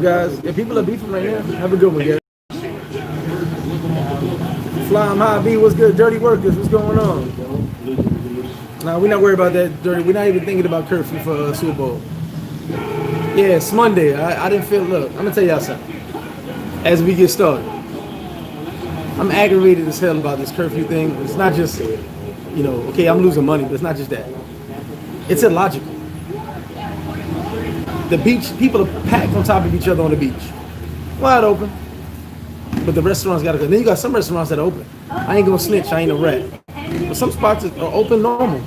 guys? Yeah, people are beefing right now. Have a good one, guys. Flying High B, what's good? Dirty Workers, what's going on? Nah, we're not worried about that, Dirty. We're not even thinking about curfew for Super Bowl. Yeah, it's Monday. I didn't feel, look, I'm going to tell y'all something. As we get started, I'm aggravated as hell about this curfew thing. It's not just, okay, I'm losing money, but it's not just that. It's illogical. The beach, people are packed on top of each other on the beach. Wide open. But the restaurants got to go. Then you got some restaurants that are open. I ain't going to snitch. I ain't a rat. But some spots are open normal.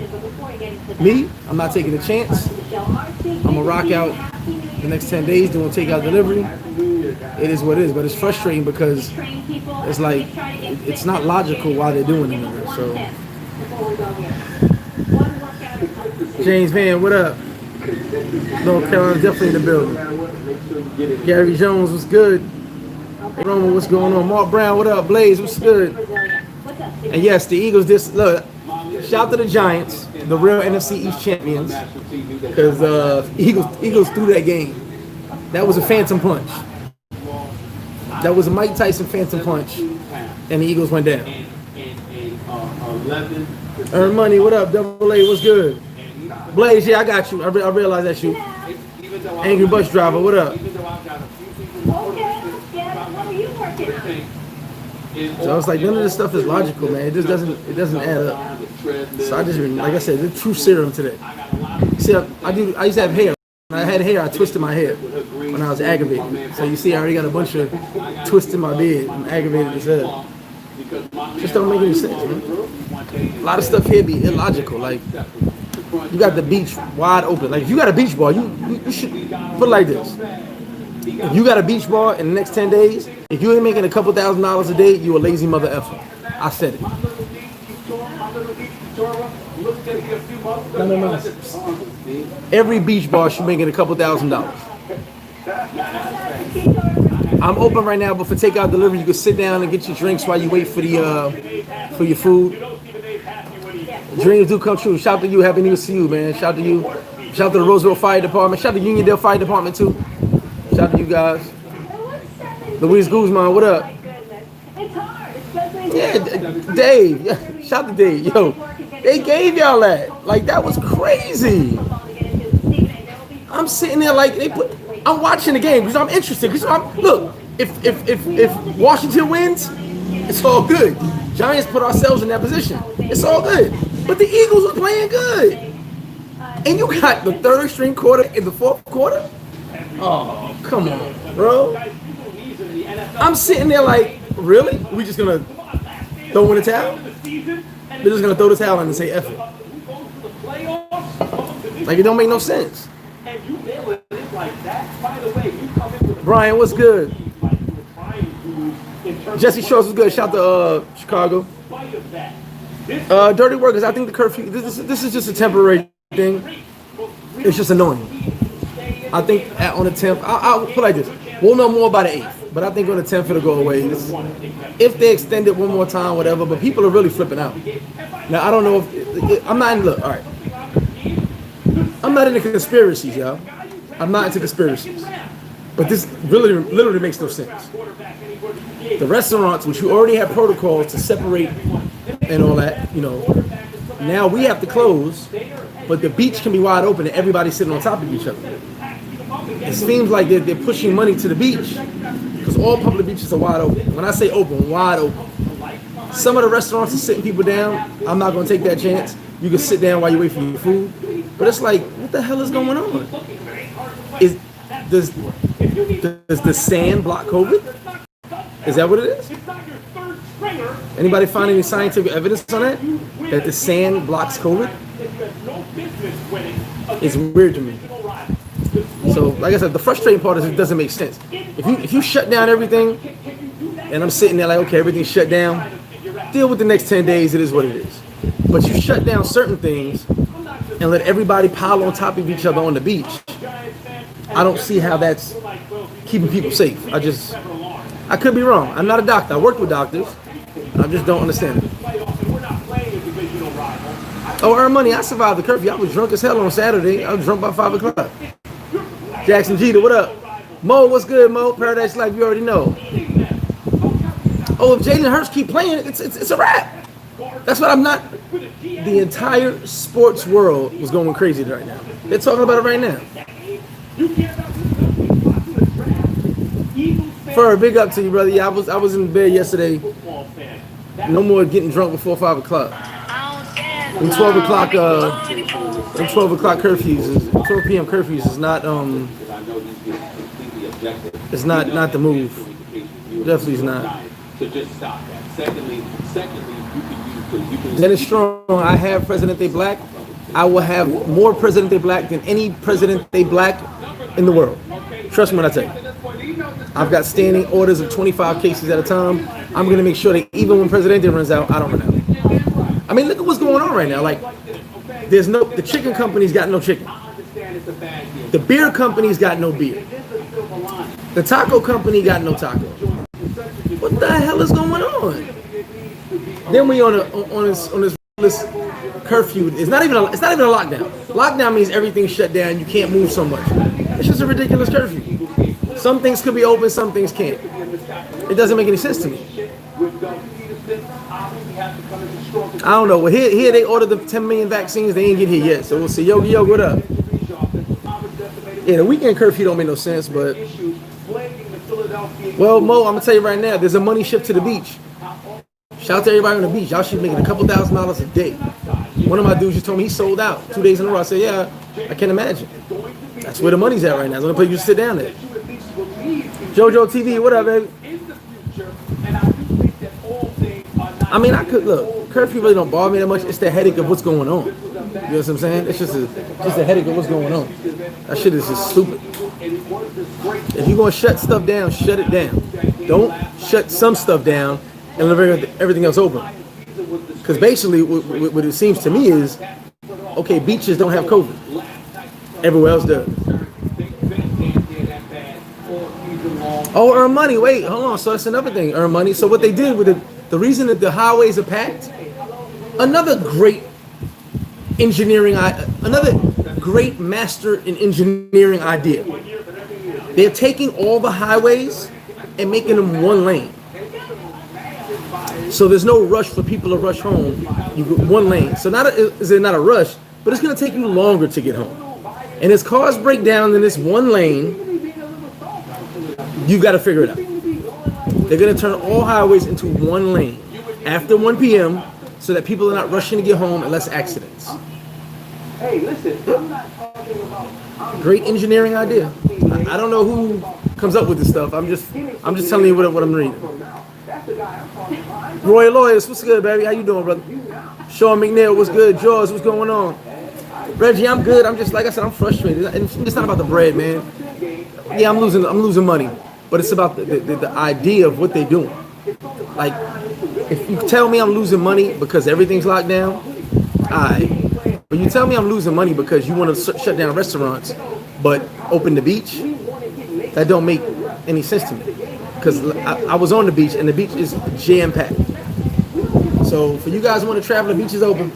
Me, I'm not taking a chance. I'm going to rock out the next 10 days doing takeout delivery. It is what it is. But it's frustrating because it's like, it's not logical why they're doing it. So, James Van, what up? North Carolina definitely in the building. Gary Jones, what's good? Roman, what's going on? Mark Brown, what up? Blaze, what's good? And yes, the Eagles, look, shout out to the Giants, the real NFC East champions, because Eagles threw that game. That was a phantom punch. That was a Mike Tyson phantom punch, and the Eagles went down. Earn Money, what up? Double A, what's good? Blaze, yeah, I got you. I realize that's you. Angry Bus Driver, what up? So it's like none of this stuff is logical, man. It just doesn't add up. So I just, like I said, the true serum today. See, I used to have hair. When I had hair, I twisted my hair when I was aggravated. So you see, I already got a bunch of twists in my beard. I'm aggravated as hell. Just don't make any sense, man. A lot of stuff here be illogical. Like, you got the beach wide open. Like, if you got a beach ball, you should put it like this. If you got a beach ball in the next 10 days, if you ain't making a couple $1,000s a day, you a lazy mother effer. I said it. No. Every beach ball should making a couple $1,000s. I'm open right now, but for takeout delivery, you can sit down and get your drinks while you wait for your food. Dreams do come true. Shout out to you. Happy New Year to you, man. Shout out to you. Shout out to the Roseville Fire Department. Shout out to Uniondale Fire Department too. Shout out to you guys. Luis Guzman, what up? Yeah, Dave. Shout out to Dave. Yo, they gave y'all that. Like, that was crazy. I'm sitting there like I'm watching the game because I'm interested. Look, if Washington wins, it's all good. Giants put ourselves in that position. It's all good. But the Eagles are playing good. And you got the third string quarter in the fourth quarter? Oh, come on, bro. I'm sitting there like, really? We just gonna throw in the towel? We're just gonna throw the towel in and say F it. Like, it don't make no sense. Brian, what's good? Jesse Shorts was good. Shout out to Chicago. Dirty Workers, I think the curfew, this is just a temporary thing. It's just annoying. I think on the 10th, I'll put it like this. We'll know more by the 8th, but I think on the 10th it'll go away. If they extend it one more time, whatever, but people are really flipping out. Now, I don't know if, I'm not in, look, all right. I'm not into conspiracies, y'all. I'm not into conspiracies. But this literally makes no sense. The restaurants, which you already have protocols to separate and all that, now we have to close, but the beach can be wide open and everybody's sitting on top of each other. It seems like they're pushing money to the beach because all public beaches are wide open. When I say open, wide open. Some of the restaurants are sitting people down. I'm not going to take that chance. You can sit down while you wait for your food. But it's like, what the hell is going on? Does the sand block COVID? Is that what it is? Anybody find any scientific evidence on that? That the sand blocks COVID? It's weird to me. So, like I said, the frustrating part is it doesn't make sense. If you shut down everything, and I'm sitting there like, okay, everything's shut down, deal with the next 10 days, it is what it is. But you shut down certain things and let everybody pile on top of each other on the beach. I don't see how that's keeping people safe. I could be wrong. I'm not a doctor. I worked with doctors. I just don't understand it. Oh, Earn Money, I survived the curfew. I was drunk as hell on Saturday. I was drunk by 5 o'clock. Jackson Jeter, what up? Mo, what's good, Mo? Paradise Life, you already know. Oh, if Jalen Hurts keep playing, it's a wrap. That's what I'm not. The entire sports world was going crazy right now. They're talking about it right now. For a big up to you, brother. Yeah, I was in bed yesterday. No more getting drunk before 5 o'clock. And 12 o'clock, and 12 o'clock curfews, 12 p.m. curfews is not it's not the move. Definitely is not. Dennis Strong, I have Presidente Black. I will have more Presidente Black than any Presidente Black in the world. Trust me when I tell you. I've got standing orders of 25 cases at a time. I'm going to make sure that even when Presidente runs out, I don't run out. I mean, look at what's going on right now. Like, the chicken company's got no chicken. The beer company's got no beer. The taco company got no taco. What the hell is going on? Then we on this curfew. It's not even a lockdown. Lockdown means everything's shut down. You can't move so much. It's just a ridiculous curfew. Some things could be open, some things can't. It doesn't make any sense to me. I don't know. Well, here they ordered the 10 million vaccines. They ain't get here yet, so we'll see. Yo, what up? Yeah, the weekend curfew don't make no sense, but well, Mo, I'm gonna tell you right now, there's a money shift to the beach. Shout out to everybody on the beach. Y'all should be making a couple $1,000s a day. One of my dudes just told me he sold out 2 days in a row. I said, yeah, I can imagine. That's where the money's at right now. It's the only place you sit down there. JoJo TV, what up, baby? I mean, I could look. Curfew really don't bother me that much. It's the headache of what's going on. You know what I'm saying? It's just a headache of what's going on. That shit is just stupid. If you're gonna shut stuff down, shut it down. Don't shut some stuff down and leave everything else open. Because basically, what it seems to me is, okay, beaches don't have COVID. Everywhere else does. Oh, earn money. Wait, hold on. So that's another thing. Earn money. So what they did with the reason that the highways are packed, another great master in engineering idea. They're taking all the highways and making them one lane. So there's no rush for people to rush home. You get one lane. So is it not a rush, but it's going to take you longer to get home. And as cars break down in this one lane, you've got to figure it out. They're going to turn all highways into one lane after 1 p.m. so that people are not rushing to get home and less accidents. Hey, listen, I'm not talking about great engineering idea. I don't know who comes up with this stuff. I'm just telling you what I'm reading. Roy Lawyers, what's good, baby? How you doing, brother? Sean McNeil, what's good? Jaws, what's going on? Reggie, I'm good. I'm just, like I said, I'm frustrated. And it's not about the bread, man. Yeah, I'm losing money, but it's about the idea of what they're doing. Like, if you tell me I'm losing money because everything's locked down, but you tell me I'm losing money because you want to shut down restaurants, but open the beach, that don't make any sense to me. Because I was on the beach, and the beach is jam-packed. So for you guys who want to travel, the beach is open.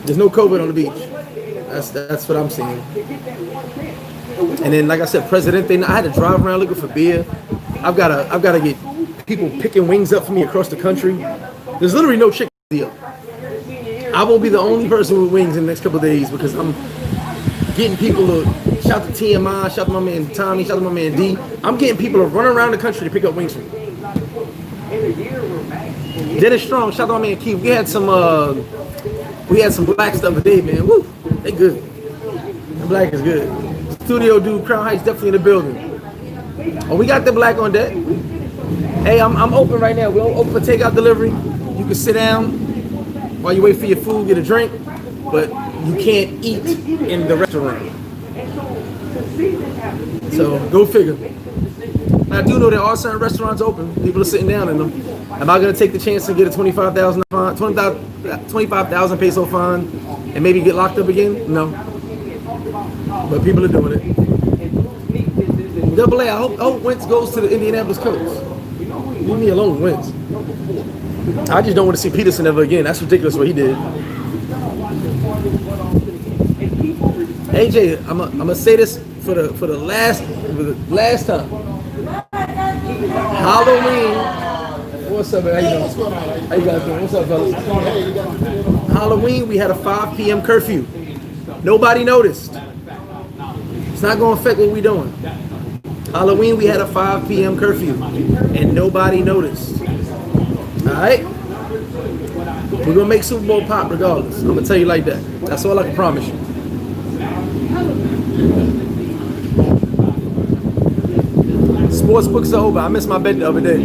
There's no COVID on the beach. That's what I'm seeing. And then, like I said, Presidente, I had to drive around looking for beer. I've got to get people picking wings up for me across the country. There's literally no chicken deal. I won't be the only person with wings in the next couple of days because I'm getting people to shout to TMI, shout to my man Tommy, shout to my man D. I'm getting people to run around the country to pick up wings for me. Dennis Strong, shout out to my man Keith. We had some black stuff today, man. Woo, they good. The black is good. Studio dude, Crown Heights definitely in the building. Oh, we got the black on deck. Hey, I'm open right now. We're open for takeout delivery. You can sit down while you wait for your food, get a drink, but you can't eat in the restaurant. So go figure. I do know there are certain restaurants open. People are sitting down in them. Am I going to take the chance to get a 25,000 peso fine and maybe get locked up again? No. But people are doing it. Double A, I hope Wentz goes to the Indianapolis Colts. Leave me alone, Wentz. I just don't want to see Peterson ever again. That's ridiculous what he did. AJ, I'm going to say this the last time. Halloween. What's up, man? How you doing? How you guys doing? What's up, fellas? Halloween, we had a 5 p.m. curfew. Nobody noticed. It's not going to affect what we're doing. Halloween, we had a 5 p.m. curfew, and nobody noticed. All right? We're going to make Super Bowl pop regardless. I'm going to tell you like that. That's all I can promise you. Sports books are over. I missed my bet the other day.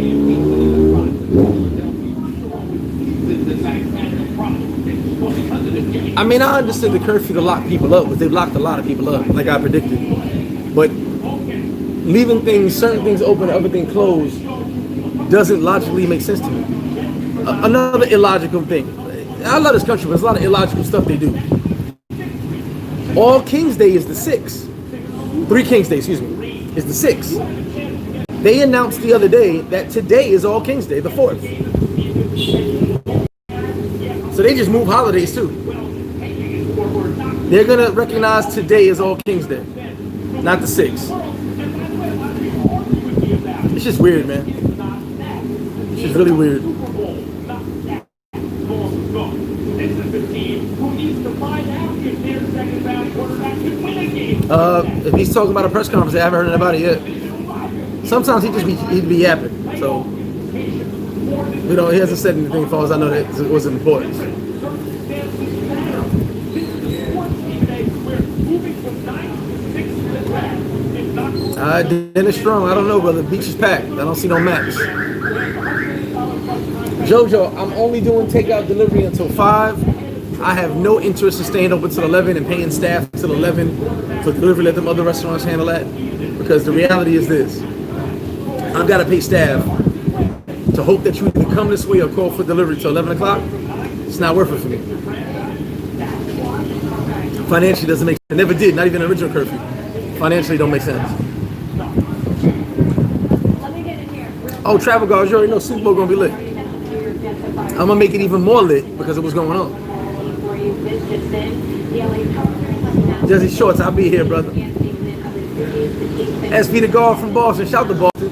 I mean, I understood the curfew to lock people up, but they locked a lot of people up, like I predicted. But leaving certain things open, other things closed, doesn't logically make sense to me. Another illogical thing. I love this country, but there's a lot of illogical stuff they do. All King's Day is the 6th. 3 King's Day, excuse me, is the 6th. They announced the other day that today is All King's Day, the 4th. So they just move holidays too. They're gonna recognize today as All King's Day, not the 6th. It's just weird, man. It's just really weird. If he's talking about a press conference, I haven't heard about it yet. Sometimes he'd be yapping, so he hasn't said anything as far as I know that it was important. Dennis Strong, I don't know, brother. Beach is packed. I don't see no maps. Jojo, I'm only doing takeout delivery until 5. I have no interest in staying open till 11 and paying staff till 11 for delivery. Let them other restaurants handle that. Because the reality is this. I've got to pay staff to hope that you either come this way or call for delivery till 11 o'clock. It's not worth it for me. Financially doesn't make sense. It never did, not even the original curfew. Financially don't make sense. Oh, travel guards, you already know Super Bowl gonna be lit. I'm gonna make it even more lit because of what's going on. Jersey Shorts, I'll be here, brother. SP the guard from Boston, shout to Boston.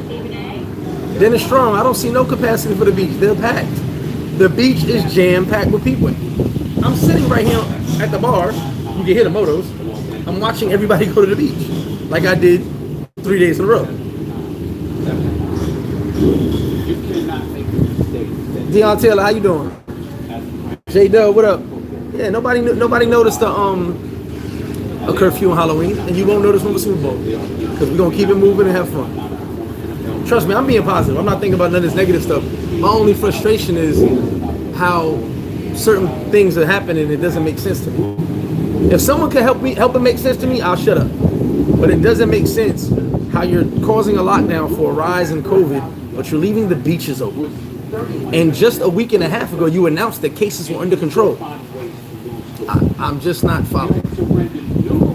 Dennis Strong, I don't see no capacity for the beach. They're packed. The beach is jam-packed with people. I'm sitting right here at the bar. You can hear the motos. I'm watching everybody go to the beach like I did 3 days in a row. Deion Taylor, how you doing? J Dub, what up? Yeah, nobody noticed a curfew on Halloween, and you won't notice when the Super Bowl because we're gonna keep it moving and have fun. Trust me, I'm being positive. I'm not thinking about none of this negative stuff. My only frustration is how certain things are happening. It doesn't make sense to me. If someone can help it make sense to me, I'll shut up. But it doesn't make sense how you're causing a lockdown for a rise in COVID, but you're leaving the beaches open. And just a week and a half ago, you announced that cases were under control. I'm just not following.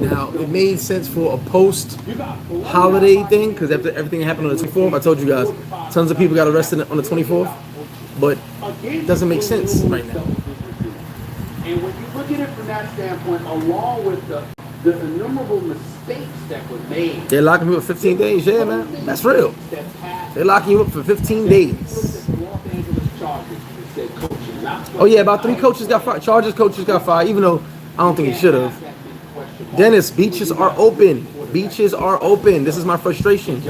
Now, it made sense for a post-holiday thing, because after everything happened on the 24th, I told you guys, tons of people got arrested on the 24th, but it doesn't make sense right now. And when you look at it from that standpoint, along with the innumerable mistakes that were made. They're locking me up for 15 days, yeah, man. That's real. They're locking you up for 15 days. Oh, yeah, about 3 coaches got fired. Chargers coaches got fired, even though I don't think he should have. Dennis, beaches are open. Beaches are open. This is my frustration.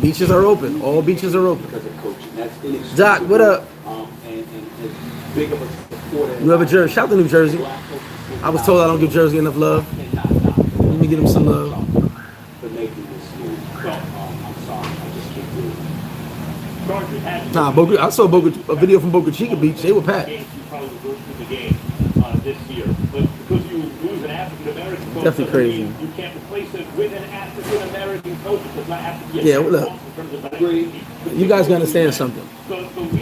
Beaches are open. All beaches are open. Doc, what up? You have a jersey. Shout to New Jersey. I was told I don't give Jersey enough love. Let me give him some love. Nah, I saw a video from Boca Chica Beach. They were packed. Definitely crazy. You can't replace it with an African American coach. Yeah, look. You guys gotta understand something.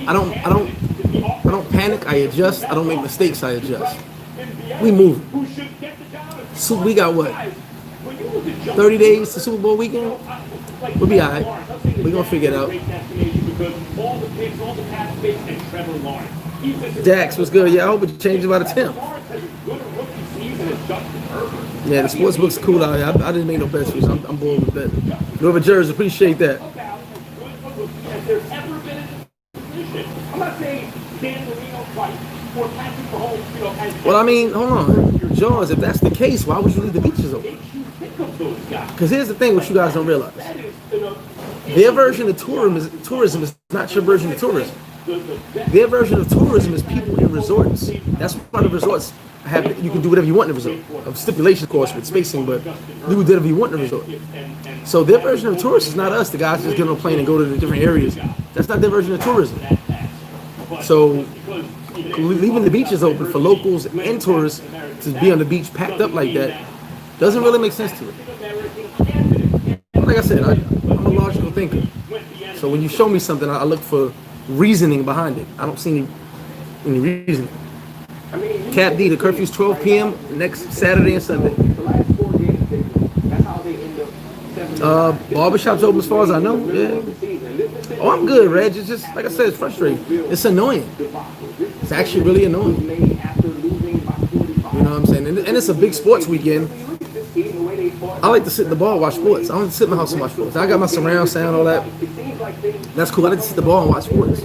I don't panic. I adjust. I don't make mistakes. I adjust. We move. So we got what? 30 days to Super Bowl weekend. We'll be alright. We're gonna figure it out. Dax, what's good? Yeah, I hope it changes by the 10th. Yeah, the sports book's cool out here. I didn't make no bets. I'm bored with that. Whoever Jerry's, appreciate that. Well, I mean, hold on. Jaws, if that's the case, why would you leave the beaches open? Because here's the thing, what you guys don't realize. Their version of tourism is not your version of tourism. Their version of tourism is people in resorts. That's why the resorts have, you can do whatever you want in the resort. Of stipulation, of course, with spacing, but do whatever you want in the resort. So their version of tourism is not us, the guys just get on a plane and go to the different areas. That's not their version of tourism. So leaving the beaches open for locals and tourists to be on the beach packed up like that doesn't really make sense to it. Like I said, I'm a logical thinker. So when you show me something, I look for reasoning behind it. I don't see any reasoning. Cap D, the curfew's 12 p.m. next Saturday and Sunday. Barbershop's open as far as I know. Yeah. Oh, I'm good, Reg. It's just, like I said, it's frustrating. It's annoying. It's actually really annoying. You know what I'm saying? And it's a big sports weekend. I like to sit in the bar and watch sports. I don't sit in my house and watch sports. I got my surround sound, all that. That's cool. I like to sit in the bar and watch sports.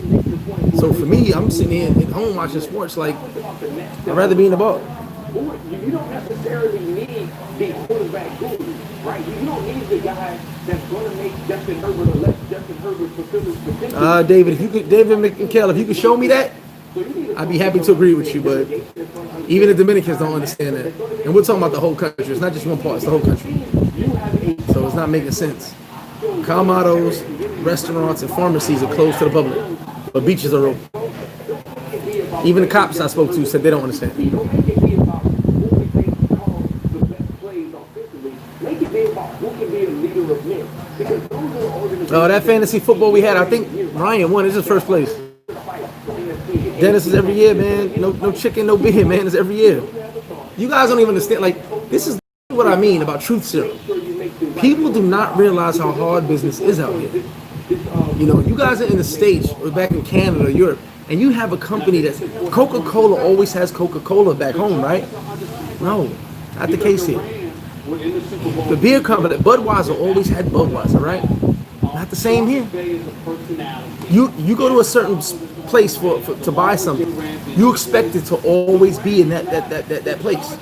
So for me, I'm sitting here at home watching sports. Like, I'd rather be in the bar. You don't necessarily need the quarterback guru, right? You don't need the guy that's going to make Justin Herbert or let Justin Herbert fulfill his potential. David McKell, if you could show me that, I'd be happy to agree with you. But even the Dominicans don't understand that. And we're talking about the whole country. It's not just one part, it's the whole country. So it's not making sense. Calmados, restaurants, and pharmacies are closed to the public, but beaches are open. Even the cops I spoke to said they don't understand. Oh, that fantasy football we had, I think Ryan won. This is first place. Dennis is every year, man. No chicken, no beer, man. It's every year. You guys don't even understand. Like, this is what I mean about truth serum. People do not realize how hard business is out here. You know, you guys are in the States or back in Canada or Europe, and you have a company that's Coca-Cola always has Coca-Cola back home, right? No, not the case here. The beer company, Budweiser always had Budweiser, right? Not the same here. You go to a certain place to buy something. You expect it to always be in that place.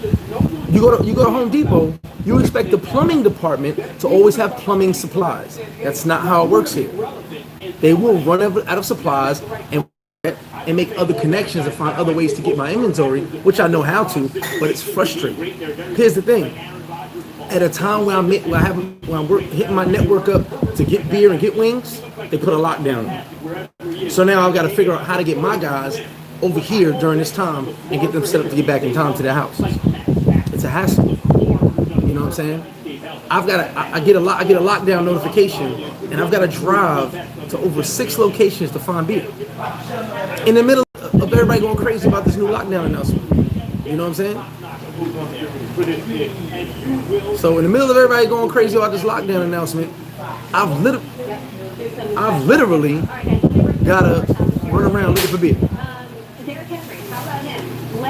You go to Home Depot. You expect the plumbing department to always have plumbing supplies. That's not how it works here. They will run out of supplies and make other connections and find other ways to get my inventory, which I know how to, but it's frustrating. Here's the thing. At a time when I'm hitting my network up to get beer and get wings, they put a lockdown on. So now I've got to figure out how to get my guys over here during this time and get them set up to get back in time to their houses. It's a hassle. You know what I'm saying? I get a lockdown notification, and I've got to drive to over 6 locations to find beer. In the middle of everybody going crazy about this new lockdown announcement. You know what I'm saying? So in the middle of everybody going crazy about this lockdown announcement, I've literally gotta run around looking for beer.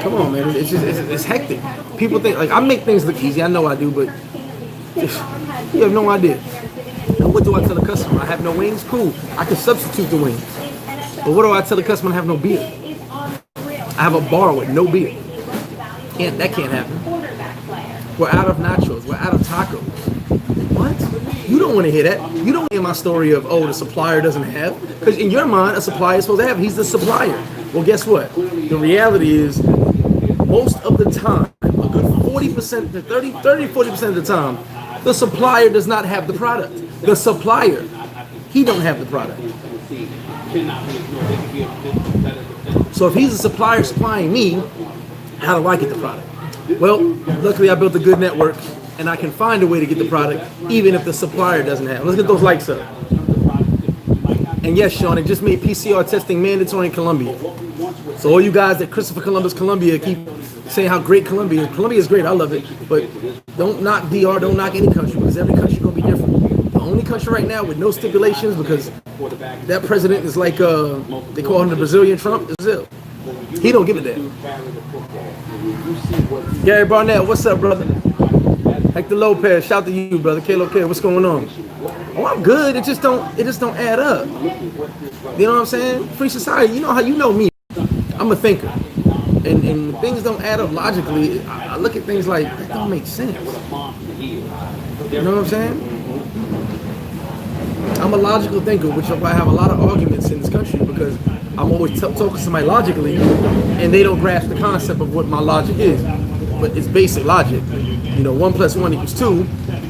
Come on, man, it's hectic. People think like I make things look easy. I know I do, but you have no idea. And what do I tell the customer? I have no wings. Cool, I can substitute the wings. But what do I tell the customer? I have no beer. I have a bar with no beer. That can't happen. We're out of nachos. We're out of tacos. What? You don't want to hear that. You don't hear my story of, the supplier doesn't have. Because in your mind, a supplier is supposed to have. He's the supplier. Well, guess what? The reality is, most of the time, a good 40% to 40% of the time, the supplier does not have the product. The supplier, he don't have the product. So if he's a supplier supplying me, how do I get the product? Well, luckily I built a good network, and I can find a way to get the product, even if the supplier doesn't have it. Let's get those likes up. And yes, Sean, it just made PCR testing mandatory in Colombia. So all you guys at Christopher Columbus, Colombia, keep saying how great Colombia is. Colombia is great, I love it. But don't knock DR, don't knock any country, because every country is going to be different. The only country right now with no stipulations, because that president is like, they call him the Brazilian Trump, is Brazil. He don't give a damn. Gary Barnett, what's up, brother? Hector Lopez, shout to you, brother. Kalo K, what's going on? Oh, I'm good. It just don't add up. You know what I'm saying? Free society. You know how you know me. I'm a thinker, and things don't add up logically. I look at things like that don't make sense. You know what I'm saying? I'm a logical thinker, which is why I have a lot of arguments in this country because I'm always talking to somebody logically, and they don't grasp the concept of what my logic is. But it's basic logic. You know, 1 + 1 = 2.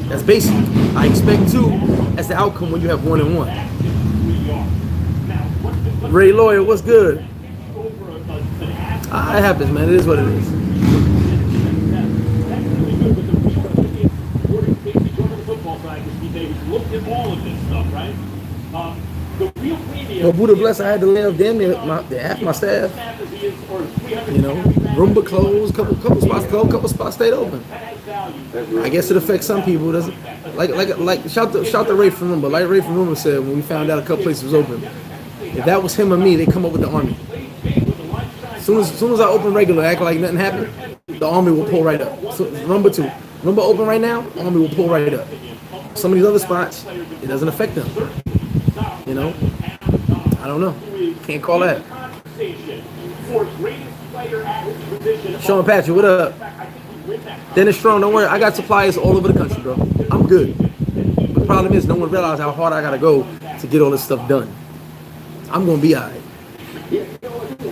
That's basic. I expect 2 as the outcome when you have 1 and 1. Ray Lawyer, what's good? It happens, man. It is what it is. Well, Buddha bless, I had to lay off damn near half my staff. You know, Roomba closed, couple spots closed, couple spots stayed open. I guess it affects some people. Doesn't like shout to Ray from Roomba. Like Ray from Roomba said when we found out a couple places was open. If that was him or me, they come up with the army. As soon as I open regular, act like nothing happened, the army will pull right up. So, Roomba 2. Roomba open right now, army will pull right up. Some of these other spots, it doesn't affect them. You know? I don't know. Can't call that. Sean Patrick, what up? Dennis Strong, don't worry. I got suppliers all over the country, bro. I'm good. But the problem is no one realized how hard I got to go to get all this stuff done. I'm going to be all right.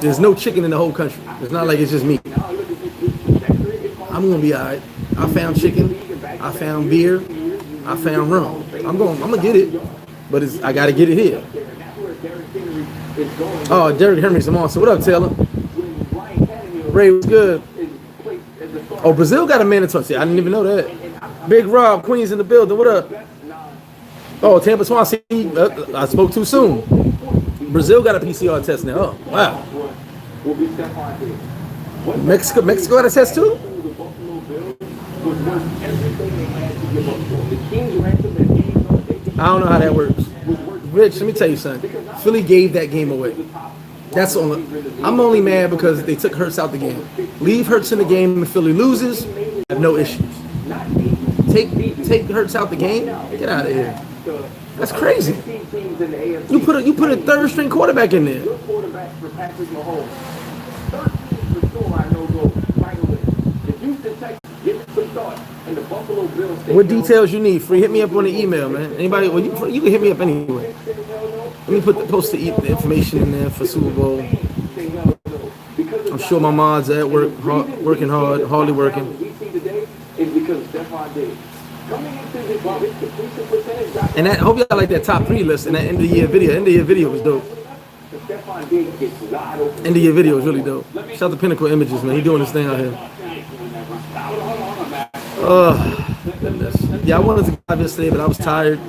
There's no chicken in the whole country. It's not like it's just me. I'm going to be all right. I found chicken. I found beer. I found rum. I'm going to get it. But I got to get it here. Oh, Derrick Henry's a monster. What up, Taylor? Ray was good. Oh, Brazil got a mandatory. I didn't even know that. Big Rob, Queens in the building. What up? Oh, Tampa Swansea. I spoke too soon. Brazil got a PCR test now. Oh, wow. Mexico got a test too? I don't know how that works. Rich, let me tell you something. Philly gave that game away. That's only. I'm only mad because they took Hurts out the game. Leave Hurts in the game and Philly loses, I have no issues. Take Hurts out the game, get out of here. That's crazy. You put a third string quarterback in there. What details you need? Free, hit me up on the email, man. Anybody? Well, you can hit me up anyway. Let me post the information in there for Super Bowl. I'm sure my mods are at work, working hard, hardly working. And I hope y'all like that top 3 list and that end of the year video. End of year video was dope. End of year video was really dope. Shout out to Pinnacle Images, man. He doing his thing out here. Oh, goodness. Yeah, I wanted to drive yesterday, but I was tired.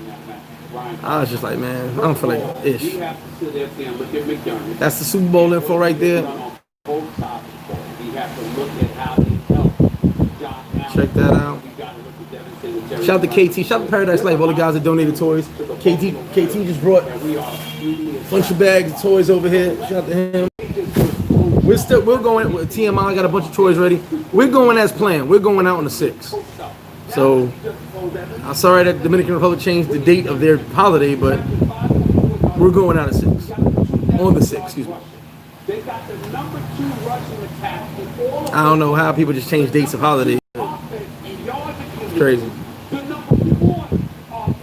I was just like, man, I don't feel like ish. That's the Super Bowl info right there. Check that out. Shout out to KT. Shout out to Paradise Life. All the guys that donated toys. KT just brought a bunch of bags of toys over here. Shout out to him. We're going with TMI. Got a bunch of toys ready. We're going as planned. We're going out on the 6th. So I'm sorry that Dominican Republic changed the date of their holiday, but we're going out at 6. On the 6th, excuse me. I don't know how people just change dates of holidays. It's crazy.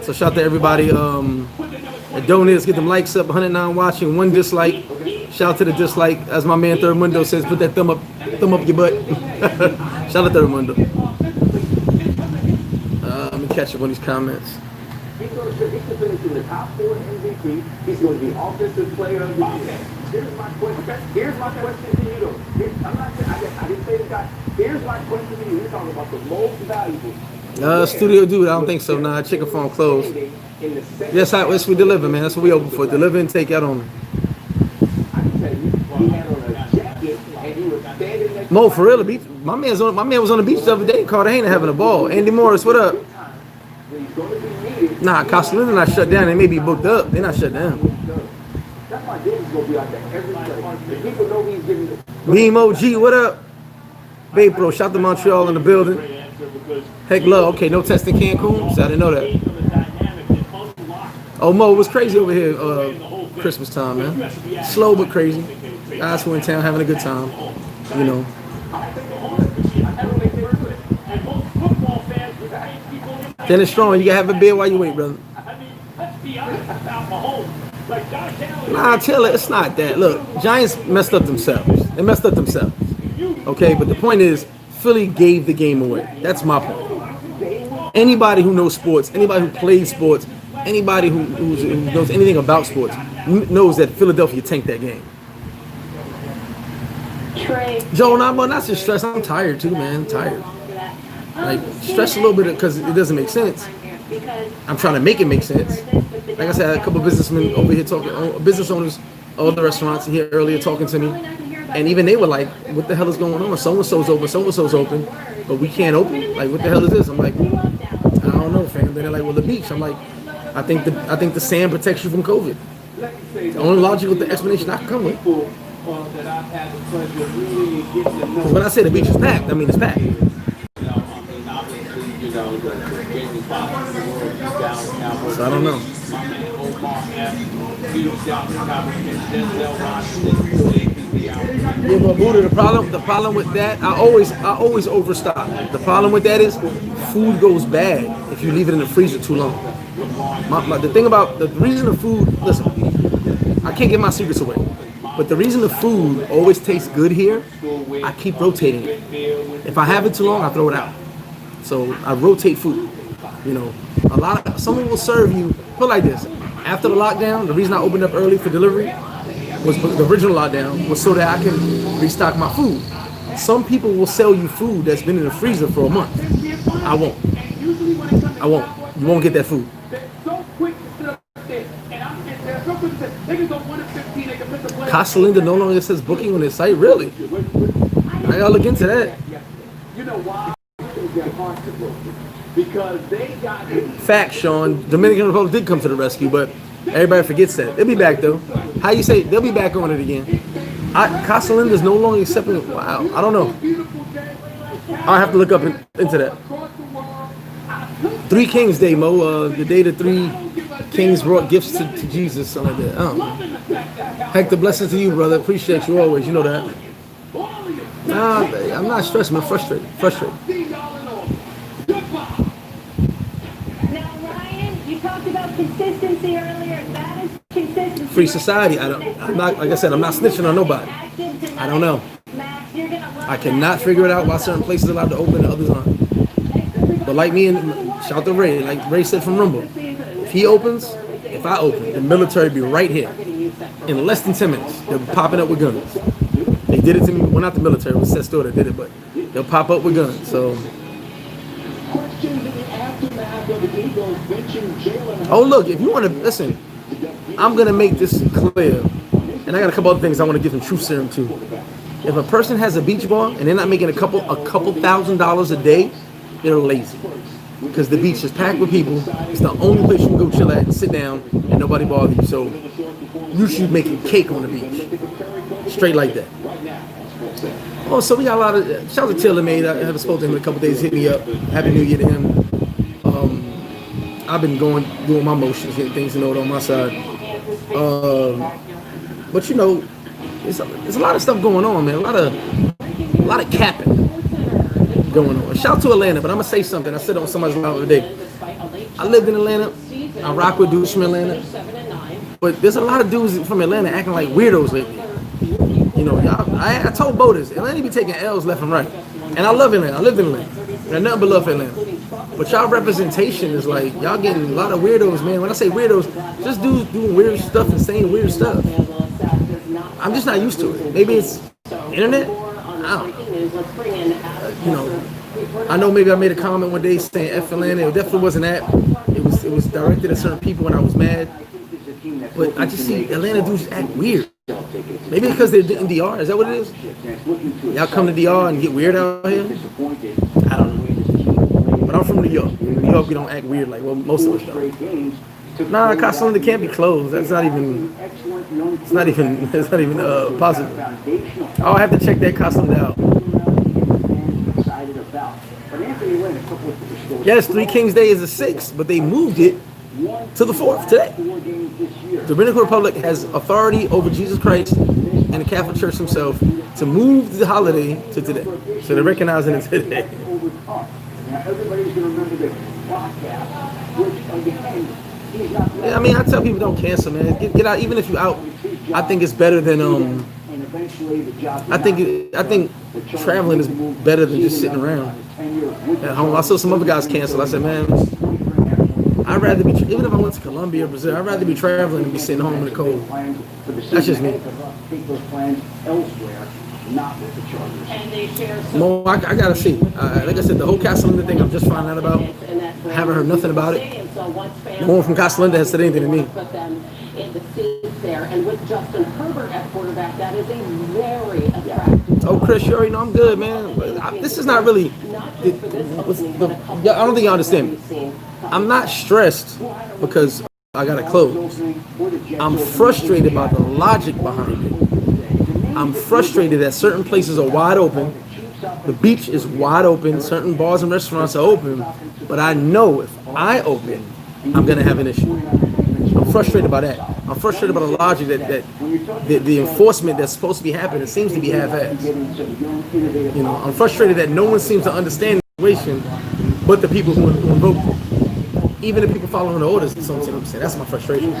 So shout out to everybody that donates. Get them likes up. 109 watching, 1 dislike. Shout out to the dislike. As my man Third Mundo says, put that thumb up your butt. Shout out to Third Mundo. Let me catch up on these comments. He's going to finish in the top 4 MVP. He's going to be offensive player of the year. Here's my question. Here's my question to you, though. I didn't say the guy. Here's my question to you. You're talking about the most valuable. Studio dude, I don't think so. Nah, chicken farm closed. Yes, we deliver, man. That's what we open for. Deliver and take out on. Mo, for real, the beach. My man was on the beach the other day in Cartagena having a ball. Andy Morris, what up? Nah, Castellino not shut down. They may be booked up. They're not shut down. Beam OG, what up? Babe Pro, shout to Montreal in the building. Heck, love. Okay, no testing Cancun. So I didn't know that. Oh, Mo, it was crazy over here. Christmas time, man. Slow but crazy. Guys who in town having a good time. You know. Dennis Strong, you gotta have a beer while you wait, brother. Nah, tell it, it's not that. Look, Giants messed up themselves. They messed up themselves. Okay, but the point is, Philly gave the game away. That's my point. Anybody who knows sports, anybody who plays sports, anybody who knows anything about sports knows that Philadelphia tanked that game. Joe, I'm not just stressed. I'm tired too, man. I'm tired. Like, stress a little bit because it doesn't make sense. I'm trying to make it make sense. Like I said, I had a couple of businessmen over here talking, business owners of the restaurants here earlier talking to me. And even they were like, what the hell is going on? So-and-so's open, so-and-so's open, but we can't open? Like, what the hell is this? I'm like, I don't know, fam. Then they're like, well, the beach. I'm like, I think the sand protects you from COVID. The only logical explanation I can come with. When I say the beach is packed, I mean it's packed. So I don't know. Yeah, but Buddha, the problem with that, I always overstock. The problem with that is food goes bad if you leave it in the freezer too long. The thing about the reason the food, listen, I can't give my secrets away, but the reason the food always tastes good here, I keep rotating it. If I have it too long, I throw it out. So I rotate food. You know, someone will serve you. Put like this: after the lockdown, the reason I opened up early for delivery was the original lockdown was so that I can restock my food. Some people will sell you food that's been in the freezer for a month. I won't. You won't get that food. Casa Linda no longer says booking on their site. Really? I gotta look into that. You know why? Because they got Fact, Sean. Dominican Republic did come to the rescue, but everybody forgets that. They'll be back though. How you say they'll be back on it again? Casa Linda's no longer accepting. Wow, I don't know. I'll have to look up into that. Three Kings Day, Mo. The day the three kings brought gifts to Jesus, something like that. I don't know. Heck, the blessings to you, brother. Appreciate you always. You know that. Nah, I'm not stressed, man. Frustrated. Talked about consistency earlier. That is consistency. Free society. I'm not. Like I said, I'm not snitching on nobody. I don't know. I cannot figure it out why certain places are allowed to open and others aren't. But like me and shout to Ray, like Ray said from Rumble, if he opens, if I open, the military be right here in less than 10 minutes. They'll be popping up with guns. They did it to me. Well, not the military. It was Sosua that did it, but they'll pop up with guns. So. Oh look, if you want to listen, I'm gonna make this clear, and I got a couple other things I want to give some truth serum to. If a person has a beach bar and they're not making a couple $1,000 a day, they're lazy. Because the beach is packed with people. It's the only place you can go chill at and sit down and nobody bother you. So you should make a cake on the beach, straight like that. Oh, so we got a lot of shout out to Taylor Made. I haven't spoken to him in a couple days. Hit me up. Happy New Year to him. I've been doing my motions, getting things in order on my side. But you know, there's a lot of stuff going on, man. A lot of capping going on. Shout out to Atlanta, but I'm gonna say something. I said it on somebody's live the other day. I lived in Atlanta. I rock with dudes from Atlanta, but there's a lot of dudes from Atlanta acting like weirdos lately. You know, I told Bo this. Atlanta be taking L's left and right, and I love Atlanta. I lived in Atlanta. And nothing but love for Atlanta. But y'all representation is like, y'all getting a lot of weirdos, man. When I say weirdos, just dudes doing weird stuff and saying weird stuff. I'm just not used to it. Maybe it's internet? I don't know. You know, I know maybe I made a comment one day saying F Atlanta. It definitely wasn't that. It was directed at certain people when I was mad. But I just see Atlanta dudes act weird. Maybe because they're in DR. Is that what it is? Y'all come to DR and get weird out here? I don't know. But I'm from New York. In New York, we don't act weird like most of us do. Nah, Casa Linda can't be closed. It's not even possible. I'll have to check that Casa Linda out. Yes, Three Kings Day is the 6th, but they moved it to the 4th today. The Dominican Republic has authority over Jesus Christ and the Catholic Church himself to move the holiday to today. So they're recognizing it today. Now everybody's going to remember the podcast, which again, he's not. Yeah, I mean, I tell people don't cancel, man. Get out, even if you out. I think it's better than I think traveling is better than just sitting around at home. I saw some other guys cancel. I said, man, I'd rather be, even if I went to Colombia or Brazil, I'd rather be traveling than be sitting home in the cold. That's just me. Mo, I gotta see. Like I said, the whole Casalinda thing, I'm just finding out about. I haven't heard nothing about it. No one from Casalinda has said anything to me. And with Justin Herbert at quarterback, that is a very attractive. Oh, Chris, you already know I'm good, man. This is not really. I don't think you understand me. I'm not stressed because I gotta close. I'm frustrated by the logic behind it. I'm frustrated that certain places are wide open. The beach is wide open. Certain bars and restaurants are open. But I know if I open, I'm going to have an issue. I'm frustrated by that. I'm frustrated by the logic that the enforcement that's supposed to be happening seems to be half-assed. You know, I'm frustrated that no one seems to understand the situation but the people who invoked it. Even the people following the orders, that's my frustration.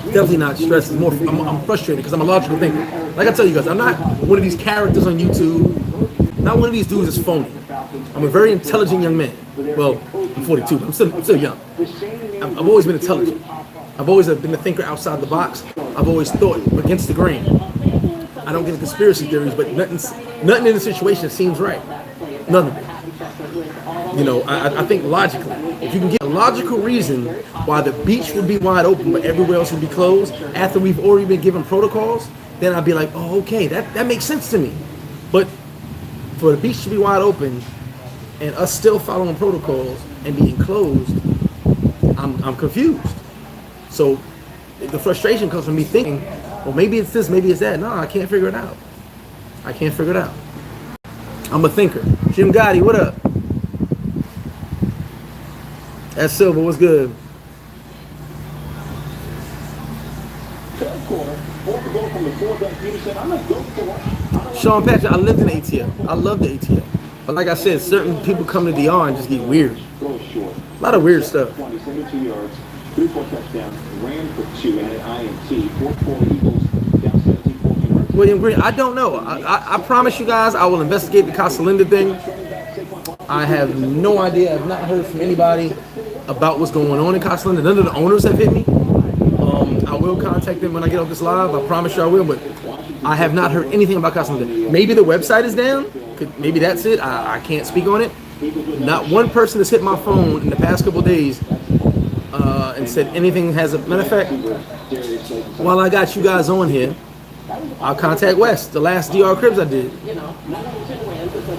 Definitely not stressed. It's more, I'm frustrated because I'm a logical thinker. Like I tell you guys, I'm not one of these characters on YouTube. Not one of these dudes that's phony. I'm a very intelligent young man. Well, I'm 42, but I'm still young. I've always been intelligent. I've always been a thinker outside the box. I've always thought against the grain. I don't get conspiracy theories, but nothing in the situation seems right. None of it. You know, I think logically, if you can get a logical reason why the beach would be wide open but everywhere else would be closed after we've already been given protocols, then I'd be like, oh, okay, that makes sense to me. But for the beach to be wide open and us still following protocols and being closed, I'm confused. So the frustration comes from me thinking, well, maybe it's this, maybe it's that. No, I can't figure it out. I'm a thinker. Jim Gotti, what up? That's Silver, what's good? Sean Patrick, I lived in ATL. I love the ATL. But like I said, certain people come to DR and just get weird. A lot of weird stuff. 72 yards, 3 touchdowns, ran for 2 and an INT, 4 Eagles, down 17. William Green, I don't know. I promise you guys I will investigate the Casalinda thing. I have no idea. I've not heard from anybody about what's going on in Casalinda. None of the owners have hit me. I will contact them when I get off this live. I promise you I will, but I have not heard anything about Casalinda. Maybe the website is down. Maybe that's it. I can't speak on it. Not one person has hit my phone in the past couple of days and said anything has a matter of fact. While I got you guys on here, I'll contact Wes, the last DR Cribs I did,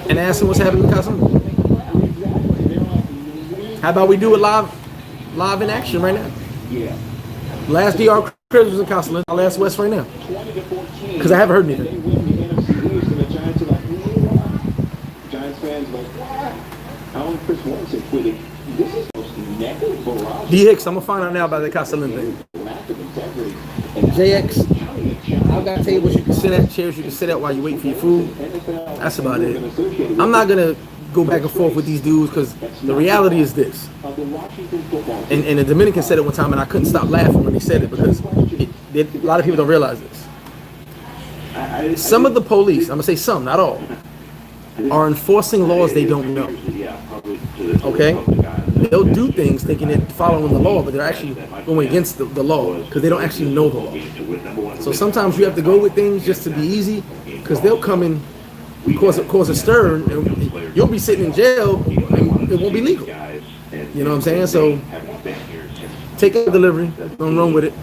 and ask him what's happening in Casalinda. How about we do it live in action right now? Yeah. Last DR Cribs was in Casalinda. I'll ask Wes right now because I haven't heard anything. Giants fans like, how long Chris Watson quitting? This is most negative barrage. D Hicks, I'm gonna find out now about the Casalinda thing. JX, I got tables you can sit at, chairs you can sit at while you wait for your food. That's about it. I'm not gonna go back and forth with these dudes because the reality is this. And the Dominican said it one time, and I couldn't stop laughing when he said it because a lot of people don't realize this. Some of the police, I'm gonna say some, not all, are enforcing laws they don't know. Okay? They'll do things thinking they're following the law, but they're actually going against the law because they don't actually know the law. So sometimes you have to go with things just to be easy because they'll come in, cause a stir, and you'll be sitting in jail and it won't be legal. You know what I'm saying? So take a delivery, don't run with it.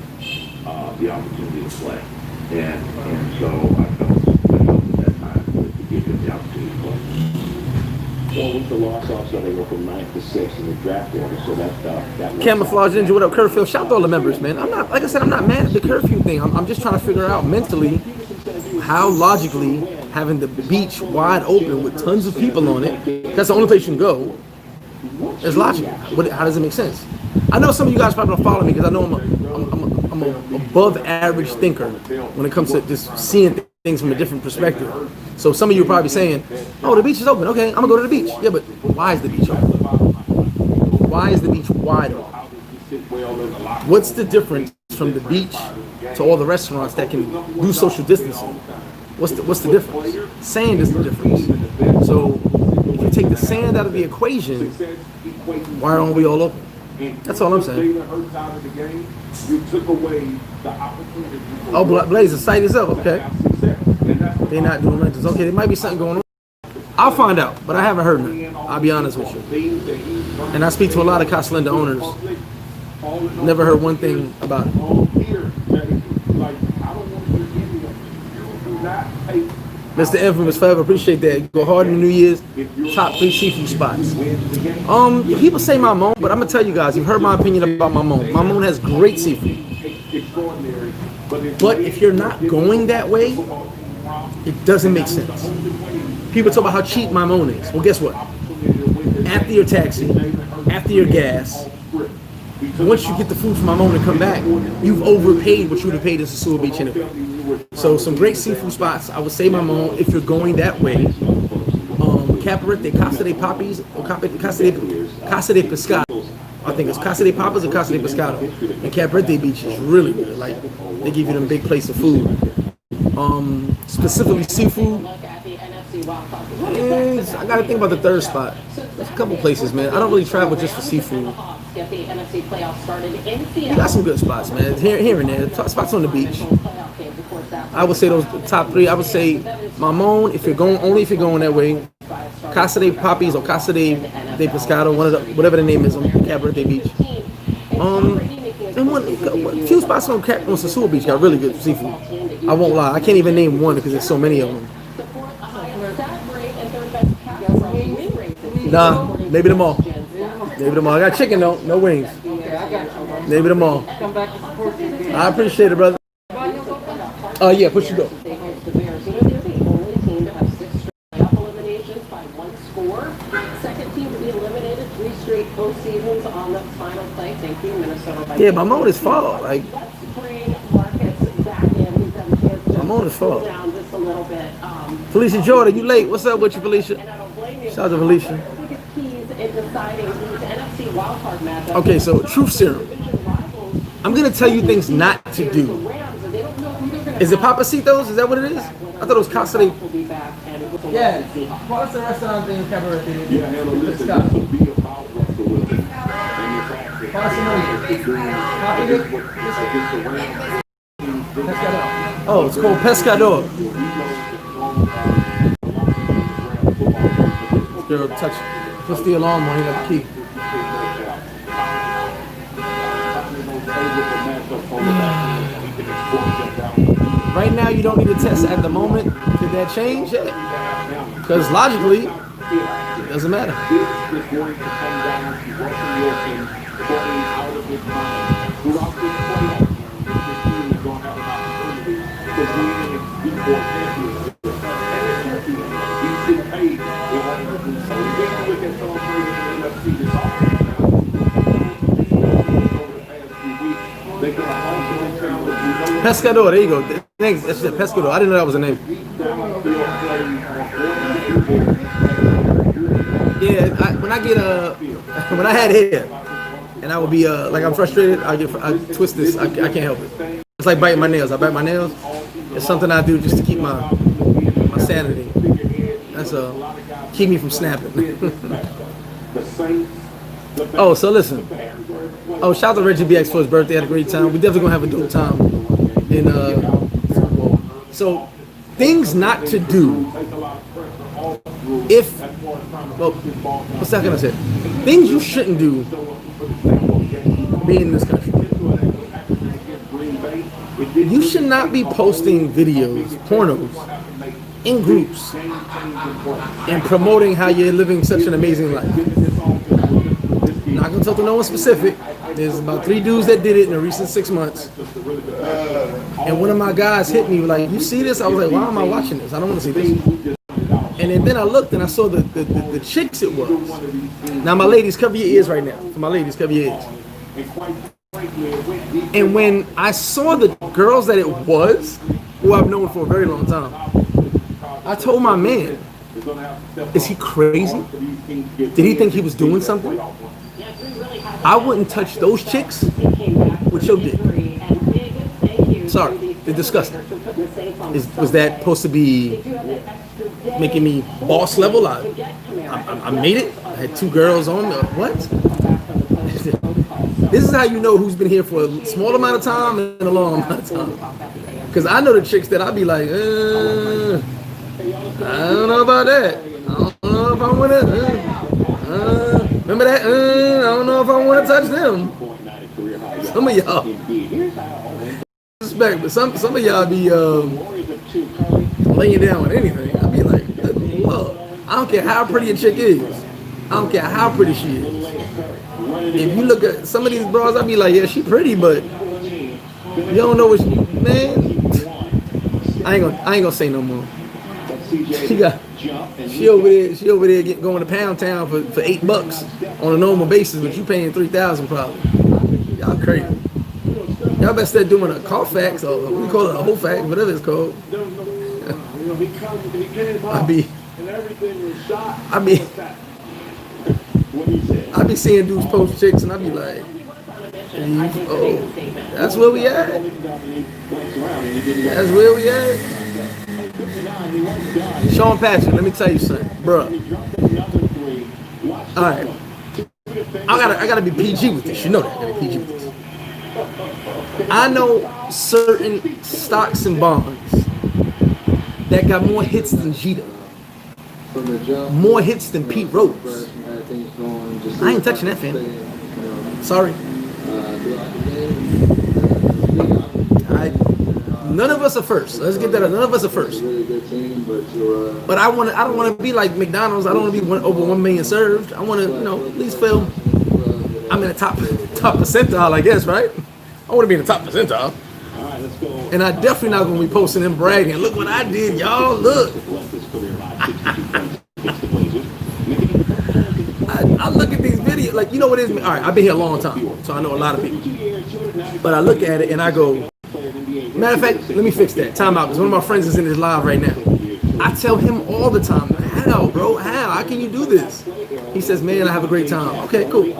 The opportunity to play. And so I felt at that time to give him the opportunity to play. Well, with the loss also, they go from 9th to 6th in the draft order, so that Camouflage Ninja, what up, Curfew? Shout out to all the members, man. I'm not, like I said, I'm not mad at the curfew thing. I'm just trying to figure out mentally how logically having the beach wide open with tons of people on it, that's the only place you can go, is logical. How does it make sense? I know some of you guys probably don't follow me because I know I'm a above average thinker when it comes to just seeing things from a different perspective. So some of you are probably saying, oh, the beach is open. Okay, I'm going to go to the beach. Yeah, but why is the beach open? Why is the beach wide open? What's the difference from the beach to all the restaurants that can do social distancing? What's the difference? Sand is the difference. So if you take the sand out of the equation, why aren't we all open? That's all I'm saying. Oh, Blaze, the site is up. Okay. They're not doing rentals. Okay, there might be something going on. I'll find out, but I haven't heard nothing. I'll be honest with you. And I speak to a lot of Casa Linda owners. Never heard one thing about it. Mr. Infamous forever, appreciate that. Go hard in the New Year's. Top 3 seafood spots. People say Mamon, but I'm gonna tell you guys, you've heard my opinion about Mamon. Mamon has great seafood. But if you're not going that way, it doesn't make sense. People talk about how cheap Mamon is. Well, guess what? After your taxi, after your gas, once you get the food from Mamon and come back, you've overpaid what you would have paid in Sosua Beach anyway. So some great seafood spots. I would say Mamon if you're going that way. Caparete, Casa de Papis, or Casa de Pescado. I think it's Casa de Papas or Casa de Pescado. And Caparete Beach is really good. Like, they give you them big plates of food. Specifically seafood. I gotta think about the third spot. There's a couple places, man. I don't really travel just for seafood. You got some good spots, man. Here and there. Spots on the beach. I would say those top 3. I would say Mamon if you're going that way. Casa de Papis or Casa de Pescado, whatever the name is on Cabarete Beach. And a few spots on Sosua Beach got really good seafood. I won't lie. I can't even name one because there's so many of them. Nah, maybe them all. Maybe them all. I got chicken though, no wings. Maybe them all. I appreciate it, brother. Yeah, push your door. Yeah, my mode is fall. Like, my mode is fall. Felicia Jordan, you late? What's up with you, Felicia? Shout out to Felicia. Okay, so truth serum. I'm gonna tell you things not to do. Is it Papacitos? Is that what it is? I thought it was Casa de... Yeah. What's the restaurant thing in Cabaret? Oh, it's called Pescador. Girl, push the alarm on, he got the key. Right now, you don't need a test at the moment. Did that change? Yeah. Because logically, it doesn't matter. Pescador, there you go. Thanks, that's it, Pescador. I didn't know that was a name. Yeah, when I had hair, and I would be like I'm frustrated, I twist this. I can't help it. It's like biting my nails. I bite my nails. It's something I do just to keep my sanity. That's keep me from snapping. Oh, so listen. Oh, shout out to Reggie BX for his birthday. Had a great time. We definitely gonna have a dope time in football. So things not to do if, well, what's that gonna say? Things you shouldn't do being in this country. You should not be posting videos, pornos, in groups and promoting how you're living such an amazing life. Not gonna talk to no one specific. There's about 3 dudes that did it in the recent 6 months. And one of my guys hit me like, you see this? I was like, why am I watching this? I don't want to see this. And then I looked and I saw the chicks it was. Now, my ladies, cover your ears right now. For my ladies, cover your ears. And when I saw the girls that it was, who I've known for a very long time, I told my man, is he crazy? Did he think he was doing something? I wouldn't touch those chicks with your dick. Sorry, they're disgusting. Was that supposed to be making me boss level? I made it. I had 2 girls on me. What? This is how you know who's been here for a small amount of time and a long amount of time. Because I know the chicks that I'll be like, I don't know about that. I don't know if I want to. Remember that? I don't know if I want to touch them. Some of y'all, respect, but some of y'all be laying down with anything. I'll be like, look, I don't care how pretty a chick is. I don't care how pretty she is. If you look at some of these bras, I'll be like, yeah, she pretty, but you don't know what she, man. I ain't gonna say no more. She over there going to Pound Town for $8 on a normal basis, but you paying $3,000 probably. Y'all crazy. Y'all better start doing a Carfax or we call it a whole fax, whatever it's called. I be seeing dudes post chicks and I be like, oh, that's where we at. That's where we at. Sean Patrick, let me tell you something, bro. All right, I gotta be PG with this. You know that. I gotta be PG with this. I know certain stocks and bonds that got more hits than Jeter, more hits than Pete Rose. I ain't touching that, fam. Sorry. None of us are first. Let's get that. None of us are first. But I don't want to be like McDonald's. I don't want to be over 1 million served. I want to, at least feel I'm in the top percentile, I guess, right? I want to be in the top percentile. And I definitely not going to be posting and bragging. Look what I did, y'all. Look. I look at these videos, like, you know what it is? All right, I've been here a long time, so I know a lot of people. But I look at it and I go, matter of fact, let me fix that. Time out, because one of my friends is in his live right now. I tell him all the time, how, bro? How can you do this? He says, man, I have a great time. Okay, cool.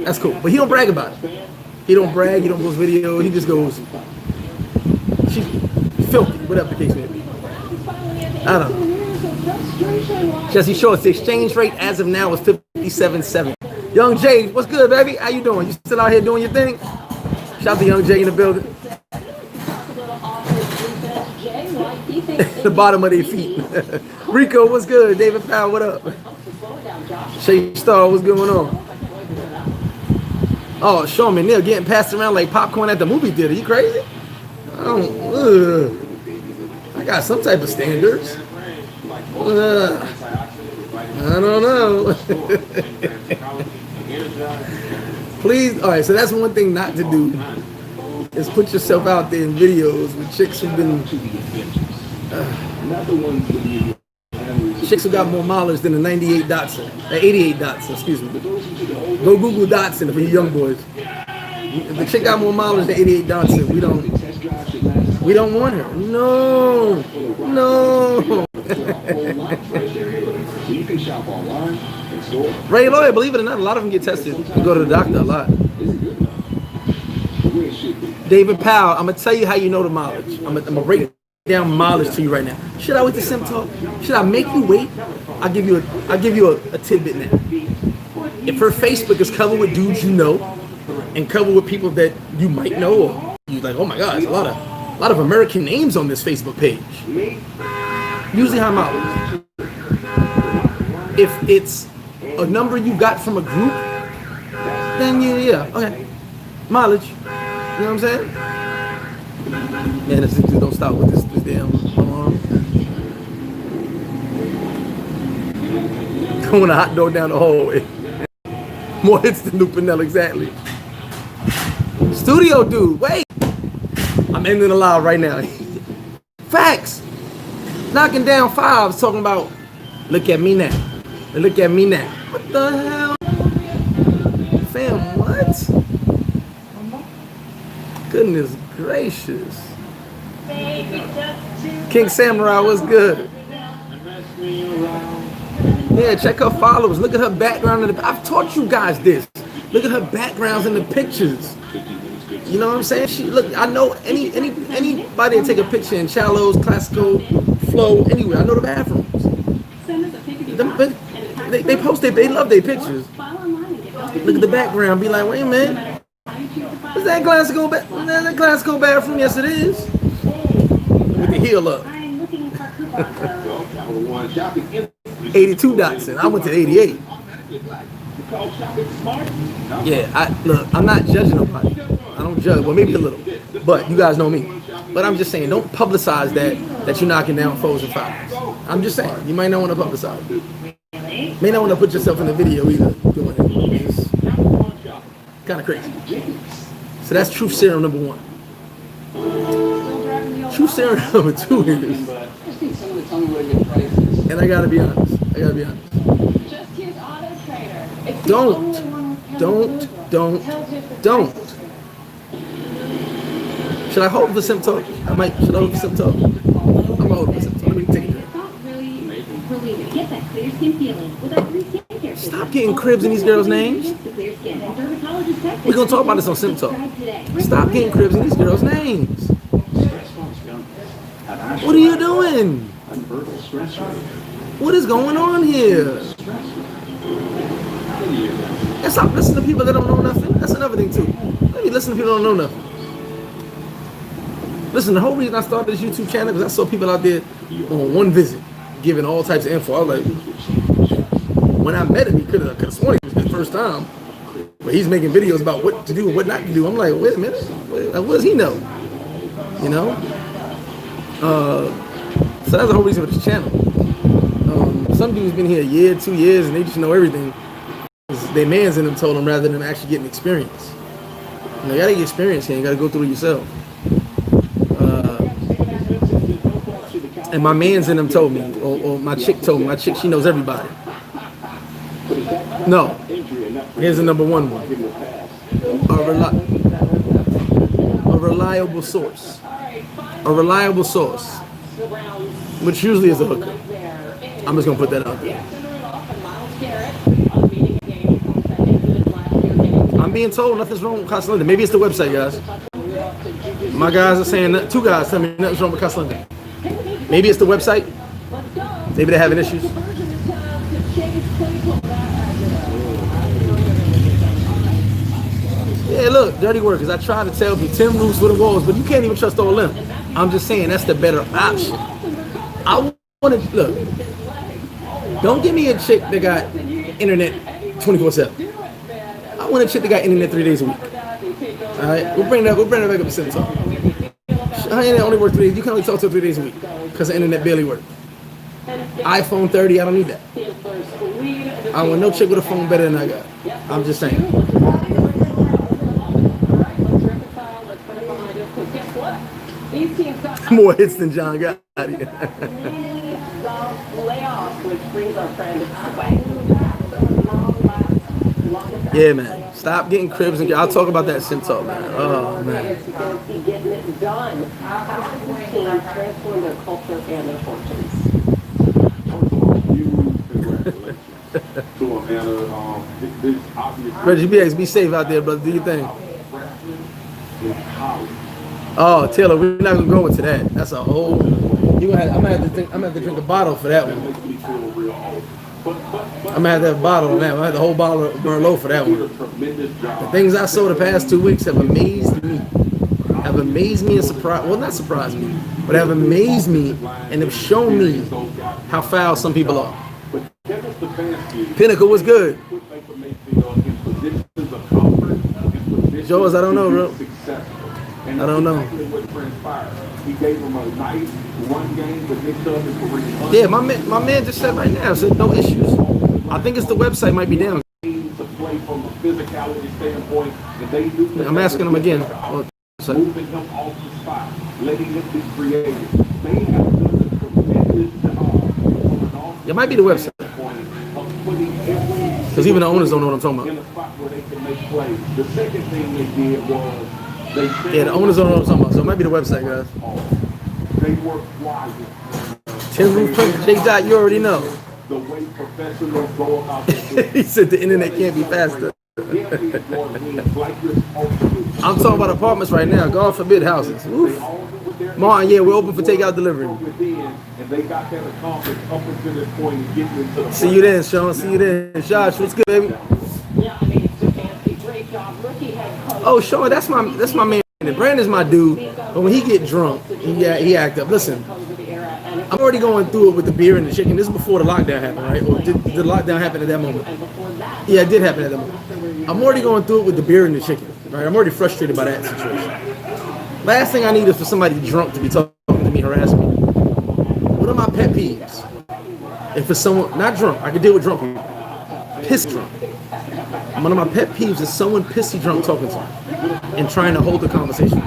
That's cool. But he don't brag about it. He don't brag, he don't post video, he just goes, she's filthy, whatever the case may be. I don't know. Jesse Shorts, the exchange rate as of now is 57.7. Young Jay, what's good, baby? How you doing? You still out here doing your thing? Shout out to Young Jay in the building. The bottom of their feet. Rico, what's good? David Powell, what up? Shay Star, what's going on? Oh, Sean McNeil getting passed around like popcorn at the movie theater. You crazy? I got some type of standards. I don't know. Please, all right, so that's one thing not to do is put yourself out there in videos with chicks who've been chicks who got more mileage than a 98 Datsun, 88 Datsun, excuse me. Go Google Datsun for you young boys. If the chick got more mileage than 88 Datsun, we don't want her. No. Ray Lawyer, believe it or not, a lot of them get tested and go to the doctor a lot. David Powell, I'm gonna tell you how you know the mileage. I'm gonna break down mileage to you right now. Should I wait to Sim Talk? Should I make you wait? I'll give you a tidbit now. If her Facebook is covered with dudes you know and covered with people that you might know, or you're like, oh my God, there's a lot of American names on this Facebook page. Usually high mileage. If it's a number you got from a group, then yeah, okay. Mileage. You know what I'm saying? Man, this dude don't stop with this damn throwing a hot dog down the hallway. More hits than Lupinell, exactly. Studio dude, wait. I'm ending the live right now. Facts. Knocking down fives, talking about, look at me now. Look at me now. What the hell? Fam, what? Goodness gracious. King Samurai was good. Yeah, check her followers. Look at her background. I've taught you guys this. Look at her backgrounds in the pictures. You know what I'm saying? Look, I know anybody that take a picture in Shallows, Classical, Flow, anywhere. I know the bathrooms. They post they love their pictures. Look at the background. Be like, wait a minute. Is that Classical bathroom? Yes, it is. With the heel up. 82 Dotson. I went to 88. Yeah, look, I'm not judging nobody. I don't judge. Well, maybe a little. But you guys know me. But I'm just saying, don't publicize that you're knocking down fours and fives. I'm just saying, you might not want to publicize it. May not want to put yourself in the video either. Doing it. It's kind of crazy. So that's truth serum number 1. Truth serum number 2 is, and I gotta be honest. Don't. Should I hold the sim talk? Should I hold the sim talk? I'm gonna hold the sim talk. Let me take it. Stop getting cribs in these girls' names. We're gonna talk about this on sim talk. Stop getting cribs in these girls' names. What are you doing? What is going on here? And stop listening to people that don't know nothing. That's another thing too. Let me listen to people that don't know nothing. Listen, the whole reason I started this YouTube channel is I saw people out there on one visit giving all types of info. I was like, when I met him, he could have sworn it was his first time. But he's making videos about what to do and what not to do. I'm like, wait a minute, what does he know? You know? So that's the whole reason for this channel. Some dude's been here a year, 2 years, and they just know everything. Their mans in them told them rather than actually getting experience. You know, you gotta get experience here. You gotta go through it yourself. And my mans in them told me, or my chick told me. My chick, she knows everybody. No. Here's the number 1 one. A reliable source. A reliable source. Which usually is a hooker. I'm just gonna put that out there. I'm being told nothing's wrong with Casalinda. Maybe it's the website, guys. My guys are saying that. 2 guys tell me nothing's wrong with Casalinda. Maybe it's the website. Maybe they're having issues. Yeah, look, dirty workers. I try to tell you 10 roofs for the walls, but you can't even trust all of them. I'm just saying that's the better option. I want to look. Don't give me a chick that got internet 24/7. I want a chick that got internet 3 days a week. All right, we'll bring that back up to 7 talk. Her internet only works 3 days. You can only talk to her 3 days a week because the internet barely works. iPhone 30, I don't need that. I want no chick with a phone better than I got. I'm just saying. More hits than John got. Yeah, man. Stop getting cribs and I'll talk about that sim talk, man. Oh, man. Getting it done. How does this team transform their culture and their fortunes? Reggie BX, be safe out there, brother. Do your thing. Oh, Taylor, we're not gonna go into that. That's a whole. I'm gonna have to drink a bottle for that one. I'm gonna have that bottle on that one. I have the whole bottle of Merlot for that one. The things I saw the past 2 weeks have amazed me. Have amazed me and surprised. Well, not surprised me, but have amazed me and have shown me how foul some people are. Pinnacle was good. Joe's, I don't know, bro. I don't know. Yeah, my man just said right now, said no issues. I think it's the website might be down. physicality standpoint, and they do. I'm asking him again. Moving him off the spot, letting him be creative. They have done a tremendous job from an offensive It might be the website. standpoint of putting every Because even the owners don't know what I'm talking in about. a spot where they can make plays. The second thing they did was they Yeah, the owners don't know what I'm talking about. So it might be the website, guys. they work wisely. Tim Roof, J. You already know. The way professionals go about their He said the internet can't be faster. business, like you're supposed to do. I'm talking about apartments right now. God forbid houses. Oof. Martin, yeah, we're open for takeout delivery. And they got that accomplished up until this point and getting into the See you then, Sean. See you then. Josh, what's good, baby? Yeah, I mean, Stefanski, great job. Rookie head coach. Oh, Sean, that's my man. Brandon's my dude. But when he get drunk, he act up. Listen, I'm already going through it with the beer and the chicken. This is before the lockdown happened, right? Or did the lockdown happen at that moment? Yeah, it did happen at that moment. I'm already going through it with the beer and the chicken, right? I'm already frustrated by that situation. Last thing I need is for somebody drunk to be talking to me, harassing me. One of my pet peeves, if it's someone, not drunk, I can deal with drunk people, piss drunk. One of my pet peeves is someone pissy drunk talking to me and trying to hold the conversation.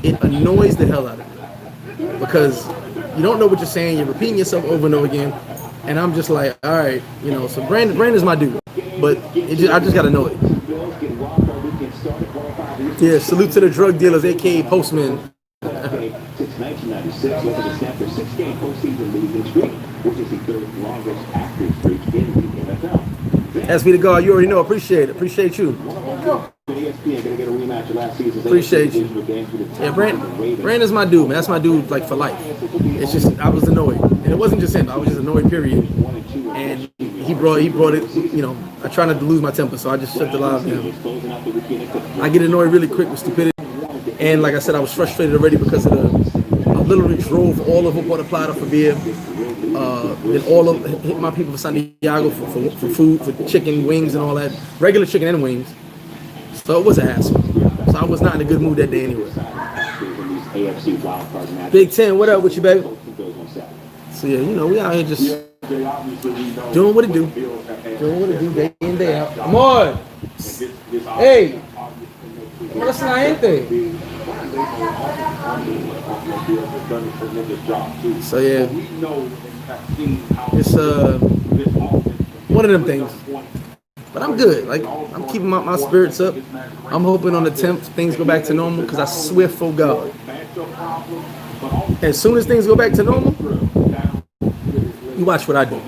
It annoys the hell out of me because you don't know what you're saying, you're repeating yourself over and over again, and I'm just like, all right, you know, so Brandon's my dude, but I just gotta know it. Yeah, salute to the drug dealers, aka postmen. Since 1996, led the snap their 6-game postseason losing streak, which is the third longest active streak in the NFL. That's me to God. You already know. Appreciate it. Appreciate you. ESPN gonna get a rematch of last season's Appreciate you. Yeah, Brandon's my dude, man. That's my dude, like for life. It's just I was annoyed, and it wasn't just him. I was just annoyed, period. And he brought it. You know, I try not to lose my temper, so I just shut the live down. I get annoyed really quick with stupidity, and like I said, I was frustrated already because of I literally drove all over Puerto Plata for beer. Then hit my people for Santiago for food, for chicken, wings, and all that. Regular chicken and wings. So it was a hassle. So I was not in a good mood that day anyway. Big Ten, what up with you, baby? So yeah, you know, we out here just doing what it do. Doing what it do day in, day out. Come on! Hey! What's la gente? So yeah, it's one of them things. But I'm good. Like, I'm keeping my spirits up. I'm hoping on the 10th things go back to normal because I swear for God, as soon as things go back to normal, you watch what I do.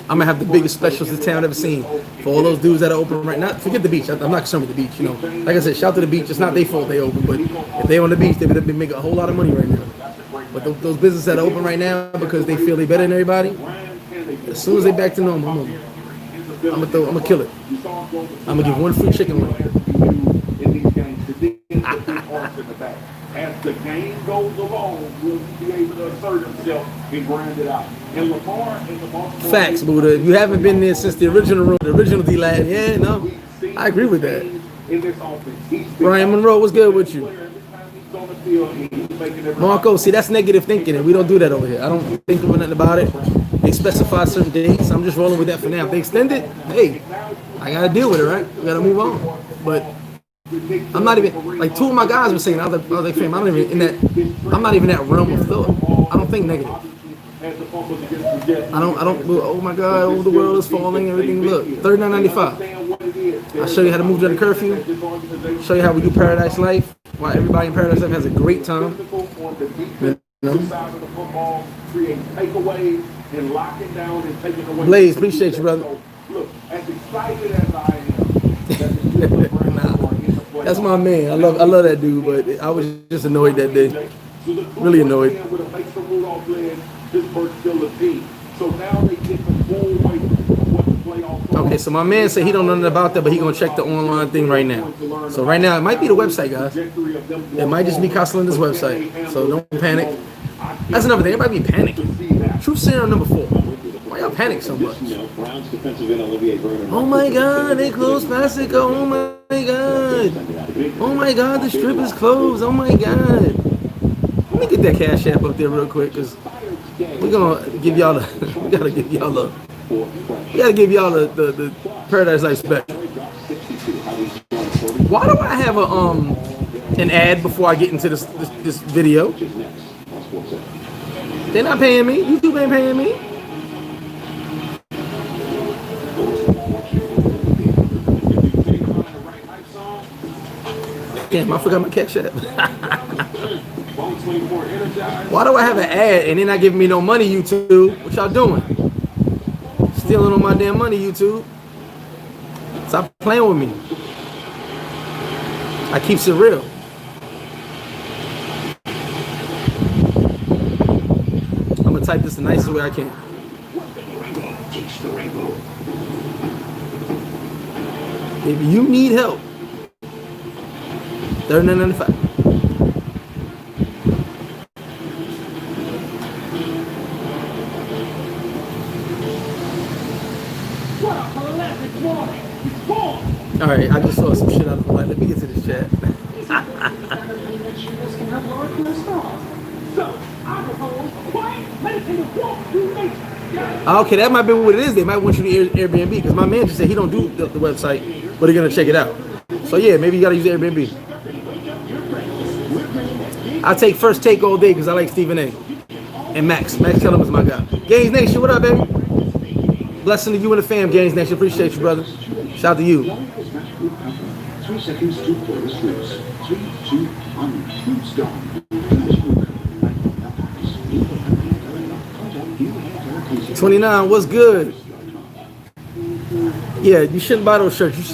I'm gonna have the biggest specials this town ever seen for all those dudes that are open right now. Forget the beach. I'm not concerned with the beach. You know, like I said, shout to the beach. It's not their fault they open, but if they on the beach, they better be making a whole lot of money right now. But those businesses that are open right now because they feel they better than everybody, as soon as they back to normal, I'm gonna kill it. I'm gonna give one free chicken wing. As the game goes along, will be able to assert himself and grind it out. And Lamar in the Baltimore Facts, Buddha. If you haven't been there since the original room, the original D-Lab, yeah, no, I agree with that. in this offense. Brian Monroe, what's good with you? Marco, see, that's negative thinking, and we don't do that over here. I don't think of nothing about it. They specify certain dates. I'm just rolling with that for now. If they extend it, hey, I gotta deal with it, right? We gotta move on. But I'm not even like two of my guys were saying. I was like, fam, I'm not even in that. I'm not even in that realm of thought. I don't think negative. I don't. Oh my God! Oh, the world is falling. Everything. Look, $39.95. I'll show you how to move during the curfew. Show you how we do Paradise Life. Why everybody in Paradise Life has a great time. You know? Blaze, appreciate you, brother. Look, as excited as I am, That's my man. I love that dude, but I was just annoyed that day. Really annoyed. Okay, so my man said he don't know nothing about that, but he gonna check the online thing right now. So right now, it might be the website, guys. It might just be Castella's website. So don't panic. That's another thing. Everybody be panicking. Truth serum number 4. Why y'all panic so much? Oh my God, they closed Mexico. Oh my God. Oh my God, the strip is closed. Oh my God. Let me get that Cash App up there real quick, cause we're gonna give y'all the. We gotta give y'all the Paradise Life special. Why do I have an ad before I get into this video? They're not paying me. YouTube ain't paying me. Damn, I forgot my cash app. Why do I have an ad and they're not giving me no money, YouTube? What y'all doing? Stealing all my damn money, YouTube. Stop playing with me. I keeps it real. I'm gonna type this the nicest way I can. If you need help, $39.95. All right, I just saw some shit out of the light. Let me get to this chat. Okay, that might be what it is. They might want you to Airbnb because my man just said he don't do the website, but they're gonna check it out. So yeah, maybe you gotta use Airbnb. I take First Take all day because I like Stephen A. And Max. Max Kellum is my guy. Gaines Nation, what up, baby? Blessing to you and the fam, Gaines Nation. Appreciate you, brother. Shout out to you. 3 seconds to chorus loops. 3, 2, 1. Loops gone. 29, what's good? Yeah, you shouldn't buy those shirts. You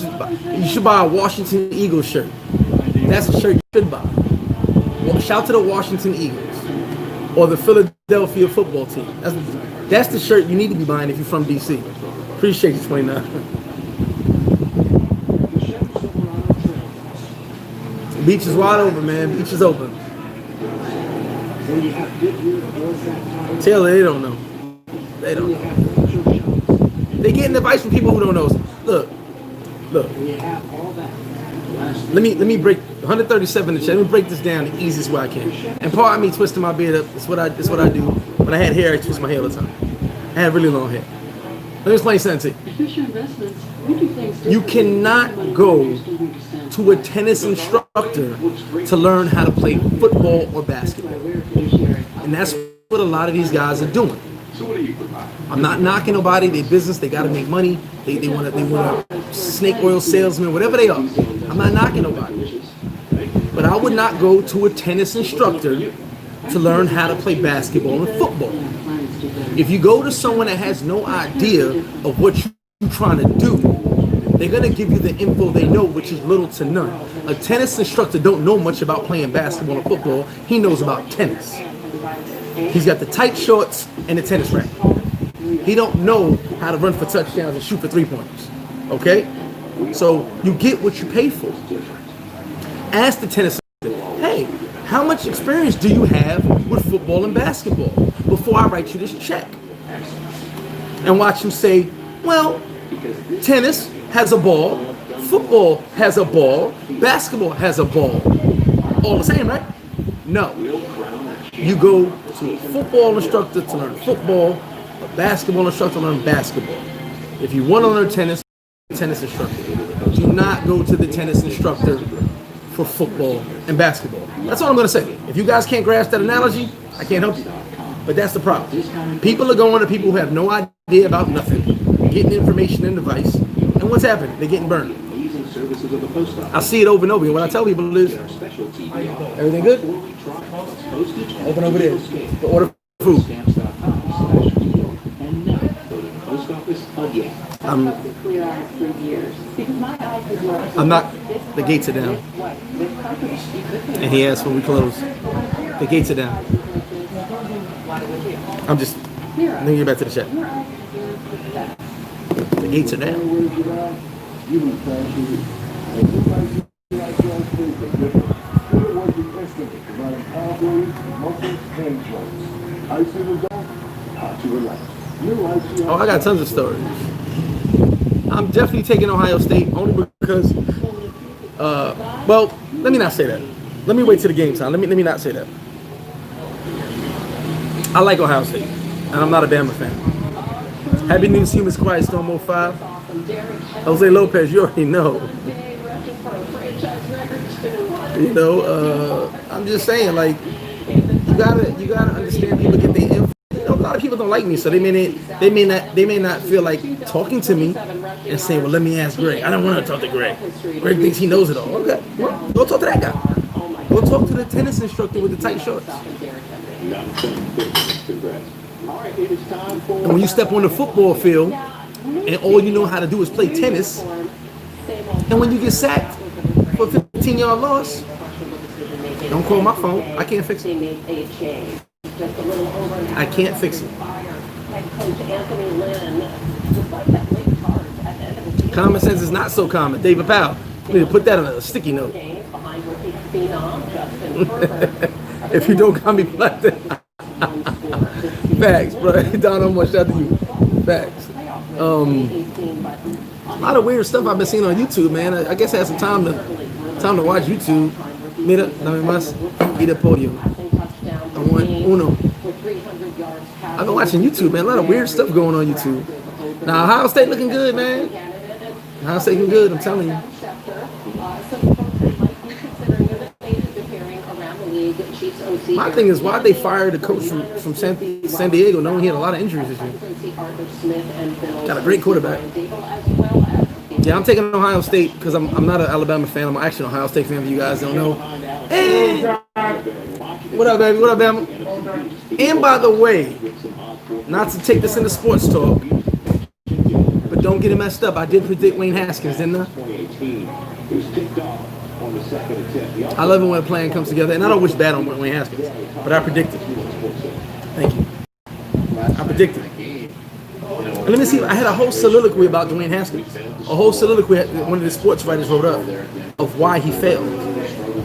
should buy a Washington Eagles shirt. That's a shirt you should buy. Well, shout to the Washington Eagles or the Philadelphia football team. That's the shirt you need to be buying if you're from DC. Appreciate you, 29. Beach is wide open, man. Beach is open. Taylor, they don't know. They don't know. They're getting advice from people who don't know. Look. Let me break 137 in the chat. Let me break this down the easiest way I can. And part of me twisting my beard up. It's what I do. When I had hair, I twist my hair all the time. I had really long hair. Let me explain something to you. You cannot go to a tennis instructor to learn how to play football or basketball. And that's what a lot of these guys are doing. I'm not knocking nobody. They business. They got to make money. They want to snake oil salesman, whatever they are. I'm not knocking nobody. But I would not go to a tennis instructor to learn how to play basketball and football. If you go to someone that has no idea of what you're trying to do, they're going to give you the info they know, which is little to none. A tennis instructor don't know much about playing basketball or football. He knows about tennis. He's got the tight shorts and the tennis racket. He don't know how to run for touchdowns and shoot for three-pointers. Okay? So you get what you pay for. Ask the tennis instructor, hey, how much experience do you have with football and basketball before I write you this check? And watch him say, well, tennis has a ball, football has a ball, basketball has a ball. All the same, right? No. You go to a football instructor to learn football, a basketball instructor to learn basketball. If you want to learn tennis instructor. Do not go to the tennis instructor for football and basketball. That's all I'm going to say. If you guys can't grasp that analogy, I can't help you. But that's the problem. People are going to people who have no idea about nothing, getting information and advice, and what's happening? They're getting burned. I see it over and over again. What I tell people is, everything good? Open over there. To order food. I'm not. The gates are down. And he asked when we close. The gates are down. I'm just. Let me get back to the chat. The gates are down. Oh, I got tons of stories. I'm definitely taking Ohio State only because, well, let me not say that. Let me wait till the game time. Let me not say that. I like Ohio State, and I'm not a Bama fan. Happy New Human Quiet Storm 05. Jose Lopez, you already know. You know, I'm just saying, like, you gotta understand people get their info. You know, a lot of people don't like me, so they may not feel like talking to me and saying, well, let me ask Greg. I don't want to talk to Greg. Greg thinks he knows it all. Okay, well, go talk to that guy. Go talk to the tennis instructor with the tight shorts. And when you step on the football field and all you know how to do is play tennis, and when you get sacked for a 15-yard loss, don't call my phone. I can't fix it. I can't fix it. Common sense is not so common. David Powell, you need to put that on a sticky note. If you don't call me plastic. Facts, bro. Don, I'm much after you. Facts. A lot of weird stuff I've been seeing on YouTube, man. I guess I had some time to watch YouTube. Mira, dame más. Y de podio. I want uno. I've been watching YouTube, man. A lot of weird stuff going on YouTube. Now, Ohio State looking good, man. Ohio State looking good, I'm telling you. My thing is, why they fired the coach from San Diego, knowing he had a lot of injuries this year. Got a great quarterback. Yeah, I'm taking Ohio State because I'm not an Alabama fan. I'm actually an Ohio State fan, if you guys don't know. And what up, baby? What up, Bama? And by the way, not to take this into sports talk, but don't get it messed up. I did predict Wayne Haskins, didn't I? I love it when a plan comes together, and I don't wish bad on Wayne Haskins, but I predicted. Thank you. I predicted. And let me see, I had a whole soliloquy about Dwayne Haskins. A whole soliloquy one of the sports writers wrote up of why he failed.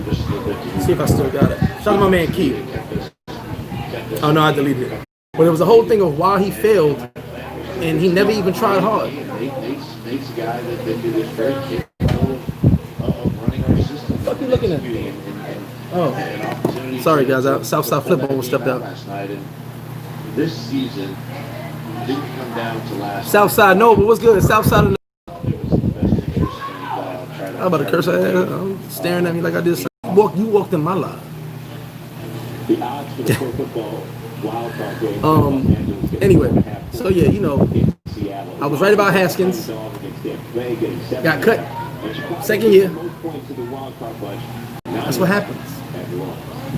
Let's see if I still got it. Shout out to my man Keith. Oh no, I deleted it. But there was a whole thing of why he failed, and he never even tried hard. What are you looking at? Oh, sorry guys, Southside Flipbone stepped out. This season didn't come down to last. Southside, no, but what's good? Southside. I'm about to curse. I'm staring at me like I did. You walked in my life. The odds for the football wild card game. Anyway, so yeah, you know, I was right about Haskins. Got cut. Second year. That's what happens.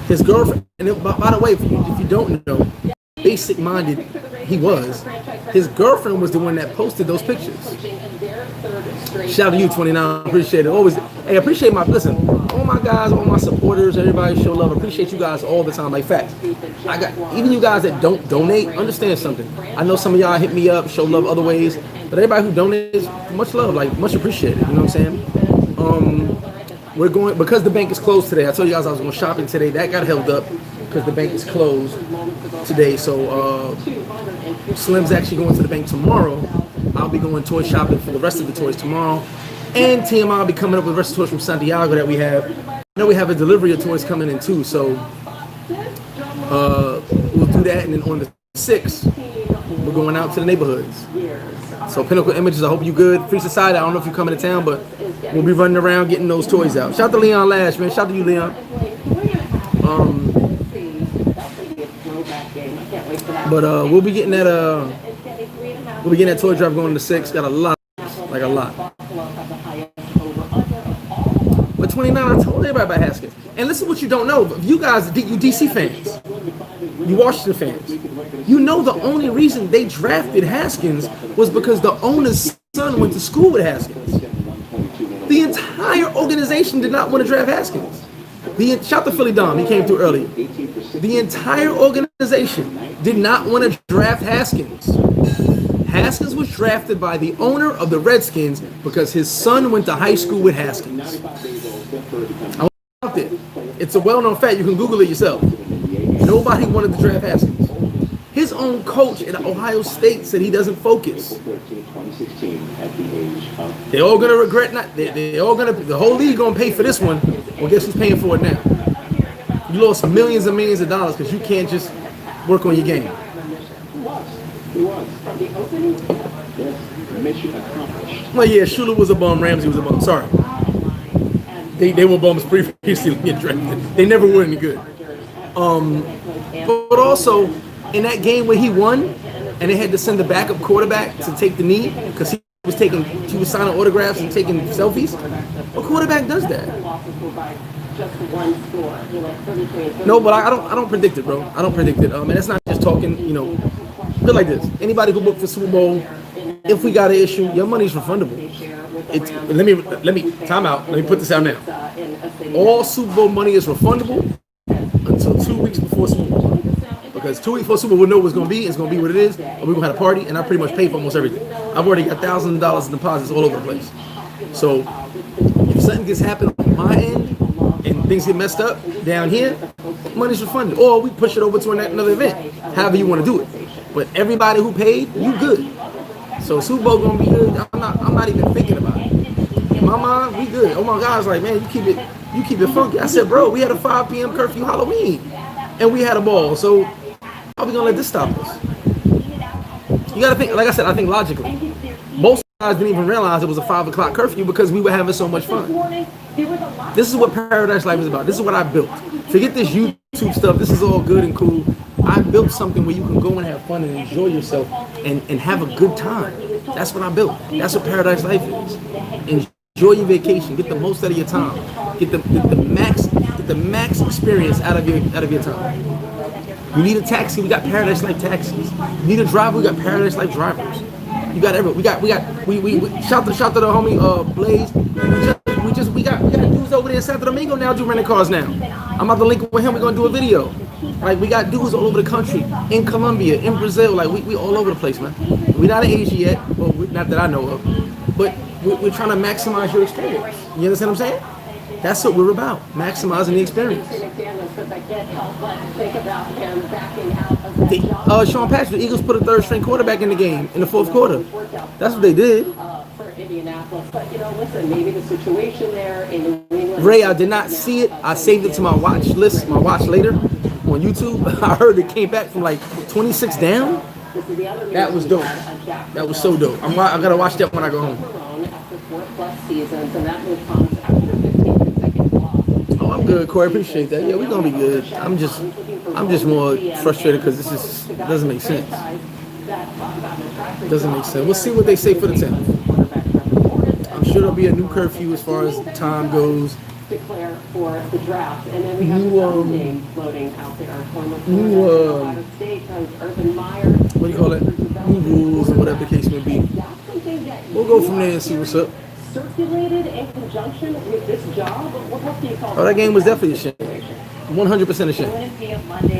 His girlfriend, and by the way, if you don't know, basic-minded he was, his girlfriend was the one that posted those pictures. Shout out to you, 29. Appreciate it. Always, hey, appreciate listen, all my guys, all my supporters, everybody show love. Appreciate you guys all the time. Like facts. Even you guys that don't donate, understand something. I know some of y'all hit me up, show love other ways, but everybody who donates, much love, like much appreciated. You know what I'm saying? We're going, because the bank is closed today. I told you guys I was going shopping today. That got held up because the bank is closed today. So Slim's actually going to the bank tomorrow. I'll be going toy shopping for the rest of the toys tomorrow. And TMI will be coming up with the rest of the toys from Santiago that we have. I know we have a delivery of toys coming in too. So we'll do that. And then on the 6th, we're going out to the neighborhoods. So Pinnacle Images, I hope you good. Free Society, I don't know if you're coming to town, but we'll be running around getting those toys out. Shout out to Leon Lash, man. Shout out to you, Leon. But we'll be getting that toy drive going to 6. Got a lot. But 29, I told everybody about Haskins. And listen what you don't know. You guys, you DC fans, you Washington fans, you know the only reason they drafted Haskins was because the owner's son went to school with Haskins. The entire organization did not want to draft Haskins. Shout to Philly Dom, he came through earlier. The entire organization did not want to draft Haskins. Haskins was drafted by the owner of the Redskins because his son went to high school with Haskins. I want out there. It's a well-known fact. You can Google it yourself. Nobody wanted to draft Haskins. His own coach at Ohio State said he doesn't focus. They're all gonna regret not. They're all gonna. The whole league gonna pay for this one. Well, guess who's paying for it now? You lost millions and millions of dollars because you can't just work on your game. Well, yeah, Shula was a bum. Ramsey was a bum. Sorry. They were bums previously to get drafted. They never were any good. But also in that game where he won, and they had to send the backup quarterback to take the knee because he was signing autographs and taking selfies. What quarterback does that? No, but I don't predict it, bro. I don't predict it. And that's not just talking. Feel like this. Anybody who booked for Super Bowl, if we got an issue, your money's refundable. Let me time out. Let me put this out now. All Super Bowl money is refundable until 2 weeks before Super Bowl. Because 2 weeks before Super Bowl, we'll know what it's going to be. It's going to be what it is. And we're going to have a party, and I pretty much pay for almost everything. I've already got $1,000 in deposits all over the place. So if something gets happened on my end and things get messed up down here, money's refunded. Or we push it over to another event, however you want to do it. But everybody who paid, you good. So Super Bowl going to be good. I'm not even thinking about it. In my mind, we good. Oh my God, it's like, man, you keep it funky. I said, bro, we had a 5 p.m. curfew Halloween, and we had a ball. So how are we gonna let this stop us? You gotta think, like I said, I think logically. Most guys didn't even realize it was a 5 o'clock curfew because we were having so much fun. This is what Paradise Life is about. This is what I built. Forget this YouTube stuff. This is all good and cool. I built something where you can go and have fun and enjoy yourself and have a good time. That's what I built. That's what Paradise Life is. Enjoy your vacation. Get the most out of your time. Get the max experience out of your time. You need a taxi, we got Paradise Life taxis. You need a driver, we got Paradise Life drivers. You got everyone. We shout to the homie Blaze. We got dudes over there in Santo Domingo now do renting cars now. I'm about to link with him. We're gonna do a video. Like we got dudes all over the country, in Colombia, in Brazil. Like we all over the place, man. We're not in Asia yet, well, not that I know of, but we're trying to maximize your experience. You understand what I'm saying? That's what we're about, maximizing the experience. Sean Patrick, the Eagles put a third-string quarterback in the game in the fourth quarter. That's what they did. Ray, I did not see it. I saved it to my watch list, my watch later on YouTube. I heard it came back from like 26 down. That was dope. That was so dope. I gotta watch that when I go home. Oh, I'm good, Corey. Appreciate that. Yeah, we're gonna be good. I'm just more frustrated because this doesn't make sense. Doesn't make sense. We'll see what they say for the 10th. I'm sure there'll be a new curfew as far as time goes. Declare for the draft, and then we have names floating out there. What do you call it? New rules or whatever the case may be. We'll go from there and see what's up. Circulated in conjunction with this job. What do you call it? Oh, that game was definitely a shame. 100% a shame.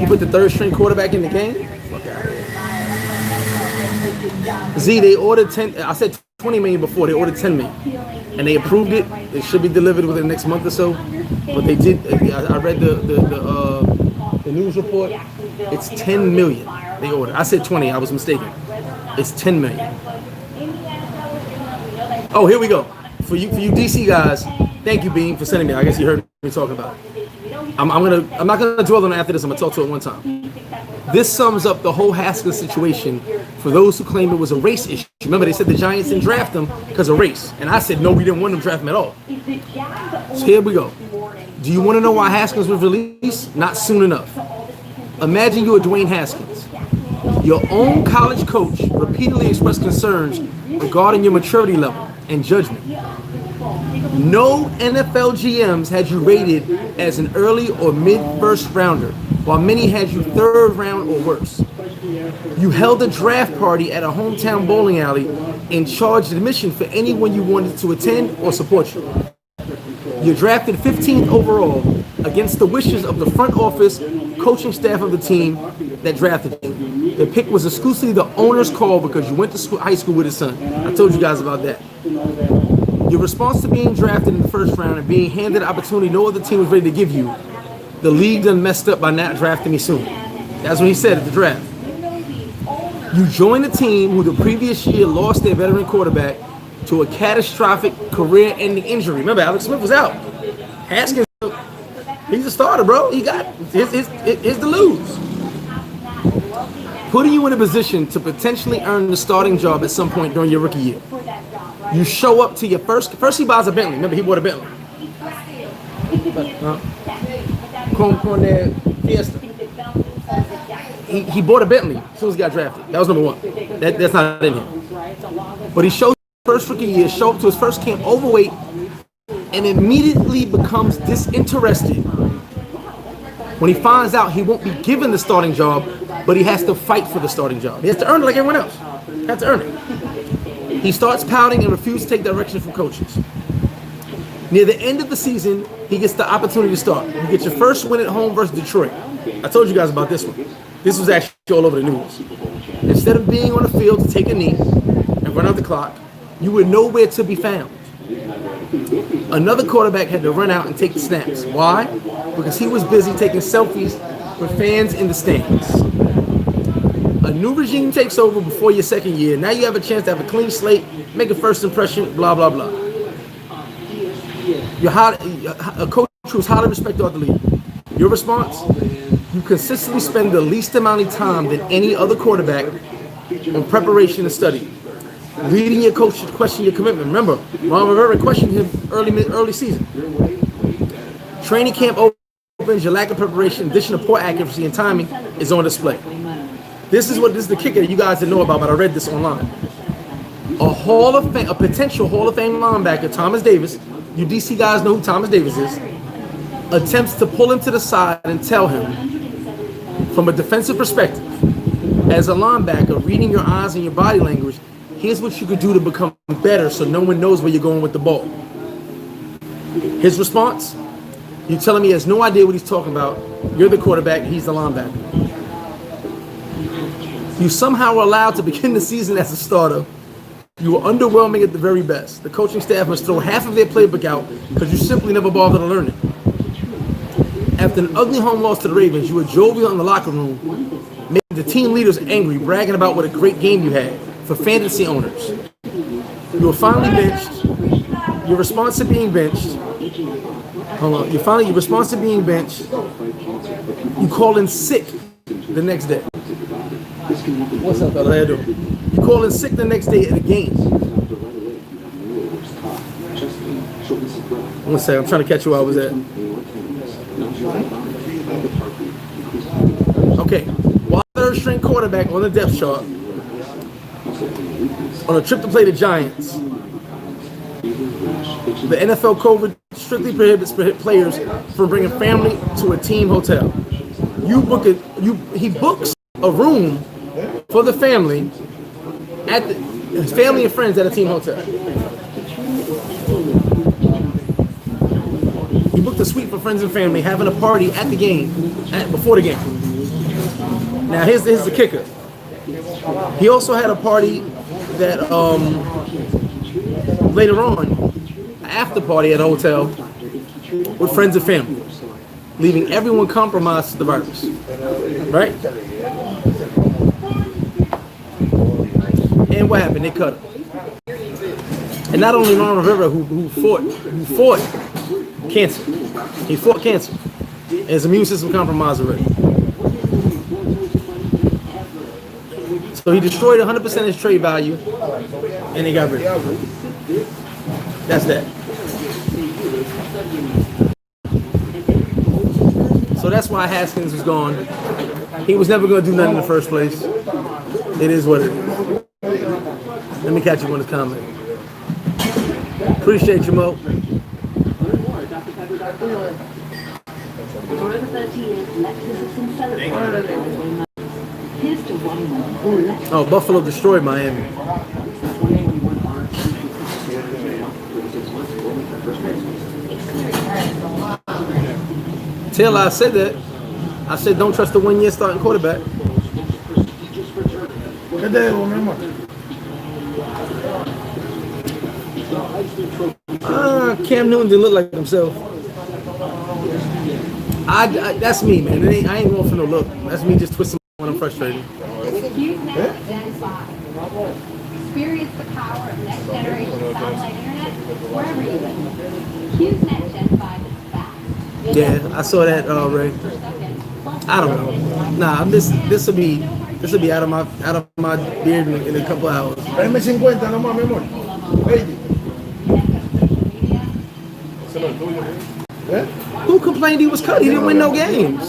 You put the third-string quarterback in the game. Fuck out of here. Z, they ordered 10. I said 20 million before. They ordered 10 million, and they approved it. It should be delivered within the next month or so. But they did. I read the news report. It's 10 million they ordered. I said 20. I was mistaken. It's 10 million. Oh, here we go. For you DC guys, thank you, Beam, for sending me. I guess you heard me talking about it. I'm not gonna dwell on it after this. I'm gonna talk to it one time. This sums up the whole Haskins situation for those who claim it was a race issue. Remember, they said the Giants didn't draft him because of race, and I said no, we didn't want them to draft him at all. So here we go. Do you want to know why Haskins was released? Not soon enough. Imagine you're Dwayne Haskins. Your own college coach repeatedly expressed concerns regarding your maturity level and judgment. No NFL GMs had you rated as an early or mid-first rounder, while many had you third round or worse. You held a draft party at a hometown bowling alley and charged admission for anyone you wanted to attend or support you. You're drafted 15th overall against the wishes of the front office, coaching staff of the team that drafted you. The pick was exclusively the owner's call because you went to high school with his son. I told you guys about that. Your response to being drafted in the first round and being handed an opportunity no other team was ready to give you, the league done messed up by not drafting me soon. That's what he said at the draft. You joined a team who the previous year lost their veteran quarterback to a catastrophic career-ending injury. Remember, Alex Smith was out. Haskins, he's a starter, bro. He got his to lose. Putting you in a position to potentially earn the starting job at some point during your rookie year. You show up to your first he buys a Bentley. Remember, he bought a Bentley. Con their Fiesta. He bought a Bentley as soon as he got drafted. That was number one. That's not in here. But he showed his first rookie year, show up to his first camp overweight, and immediately becomes disinterested when he finds out he won't be given the starting job, but he has to fight for the starting job. He has to earn it like everyone else. He has to earn it. He starts pouting and refuses to take direction from coaches. Near the end of the season, he gets the opportunity to start. You get your first win at home versus Detroit. I told you guys about this one. This was actually all over the news. Instead of being on the field to take a knee and run out the clock, you were nowhere to be found. Another quarterback had to run out and take the snaps. Why? Because he was busy taking selfies with fans in the stands. A new regime takes over before your second year. Now you have a chance to have a clean slate, make a first impression, blah, blah, blah. A coach who's highly respected at the league. Your response? You consistently spend the least amount of time than any other quarterback on preparation and study. Reading your coach to question your commitment. Remember, Ron Rivera questioned him early season. Training camp opens, your lack of preparation, in addition to poor accuracy and timing, is on display. This is the kicker you guys didn't know about, but I read this online. A potential Hall of Fame linebacker, Thomas Davis, you DC guys know who Thomas Davis is, attempts to pull him to the side and tell him, from a defensive perspective, as a linebacker, reading your eyes and your body language, here's what you could do to become better so no one knows where you're going with the ball. His response? You telling me he has no idea what he's talking about. You're the quarterback, he's the linebacker. You somehow were allowed to begin the season as a starter. You were underwhelming at the very best. The coaching staff must throw half of their playbook out because you simply never bothered to learn it. After an ugly home loss to the Ravens, you were jovial in the locker room, making the team leaders angry, bragging about what a great game you had for fantasy owners. You were finally benched. Your response to being benched. Your response to being benched. You called in sick the next day. What's up, fella? How you doing? You called in sick the next day at a game. One second, I'm trying to catch you where I was at. Okay, while third string quarterback on the depth chart, on a trip to play the Giants, the NFL code strictly prohibits players from bringing family to a team hotel. He books a room for the family his family and friends at a team hotel. He booked a suite for friends and family, having a party at the game, before the game. Now here's the kicker. He also had a party that later on, after party at a hotel with friends and family, leaving everyone compromised to the virus. Right? And what happened? They cut him. And not only Ron Rivera, who fought cancer. He fought cancer. And his immune system compromised already. So he destroyed 100% of his trade value, and he got rid of it. That's that. So that's why Haskins was gone. He was never going to do nothing in the first place. It is what it is. Let me catch you on the comment. Appreciate you, Mo. Oh, Buffalo destroyed Miami. Taylor, I said that. I said don't trust the 1 year starting quarterback. Cam Newton didn't look like himself. That's me, man. I ain't going for no look. That's me just twisting when I'm frustrated. HughesNet Gen 5. Experience the power of next generation satellite internet wherever you live. HughesNet Gen 5 is fast. Yeah, I saw that, Ray. I don't know. Nah, this will be out of my beard in a couple hours. Dame 50 nomás, mi amor. 20. ¿Eh? Who complained he was cut? He didn't win no games.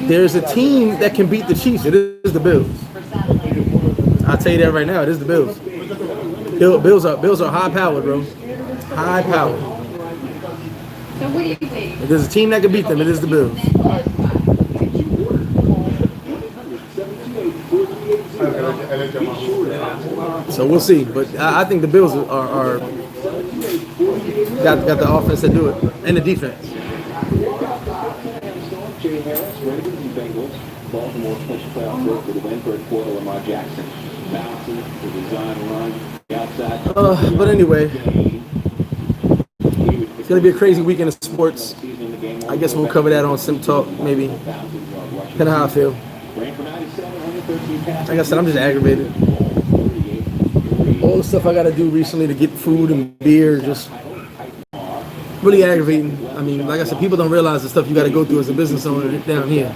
There's a team that can beat the Chiefs. It is the Bills. I'll tell you that right now. It is the Bills. Bills are high powered, bro. High powered. So what do you think? If there's a team that can beat them, it is the Bills. So we'll see. But I think the Bills are got the offense to do it and the defense. Jay Harris, Ravens and Bengals. Baltimore pushed playoff work with a win for Porter Lamar Jackson. Bouncing the design run outside. But anyway, it's gonna be a crazy weekend of sports. I guess we'll cover that on Sim Talk, maybe. Depending on how I feel. Like I said, I'm just aggravated. All the stuff I gotta do recently to get food and beer, just really aggravating. I mean, like I said, people don't realize the stuff you gotta go through as a business owner down here.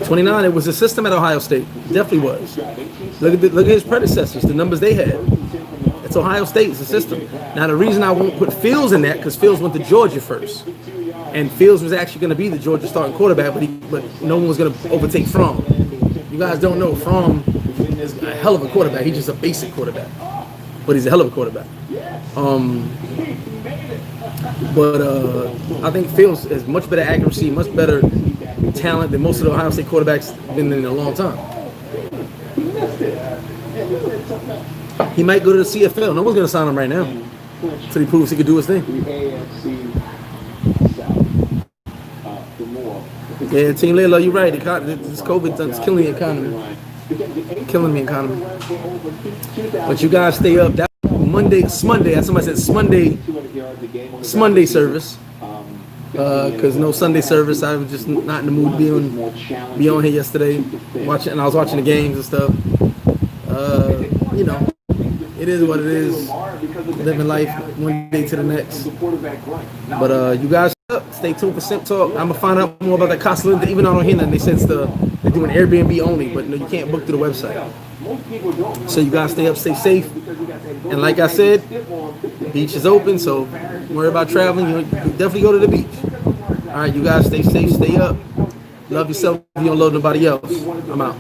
29, it was a system at Ohio State. Definitely was. Look at his predecessors, the numbers they had. It's Ohio State, it's a system. Now, the reason I won't put Fields in that, because Fields went to Georgia first. And Fields was actually going to be the Georgia starting quarterback, but no one was going to overtake Fromm. You guys don't know, Fromm is a hell of a quarterback. He's just a basic quarterback. But he's a hell of a quarterback. I think Fields has much better accuracy, much better talent than most of the Ohio State quarterbacks been in a long time. He might go to the CFL. No one's going to sign him right now until he proves he can do his thing. Yeah, Team Layla, you're right. This COVID is killing the economy. Killing the economy. But you guys stay up. That Monday, Smonday. Somebody said Smonday service. Because no Sunday service. I was just not in the mood to be on here yesterday. I was watching the games and stuff. You know, it is what it is. Living life one day to the next. But you guys stay tuned for Simp Talk. I'm gonna find out more about that Costa Linda. Even though I don't hear nothing, they said they're doing Airbnb only, but no, you can't book through the website. So you guys stay up, stay safe. And like I said, the beach is open, so don't worry about traveling. You definitely go to the beach. All right, you guys stay safe, stay up. Love yourself if you don't love nobody else. I'm out.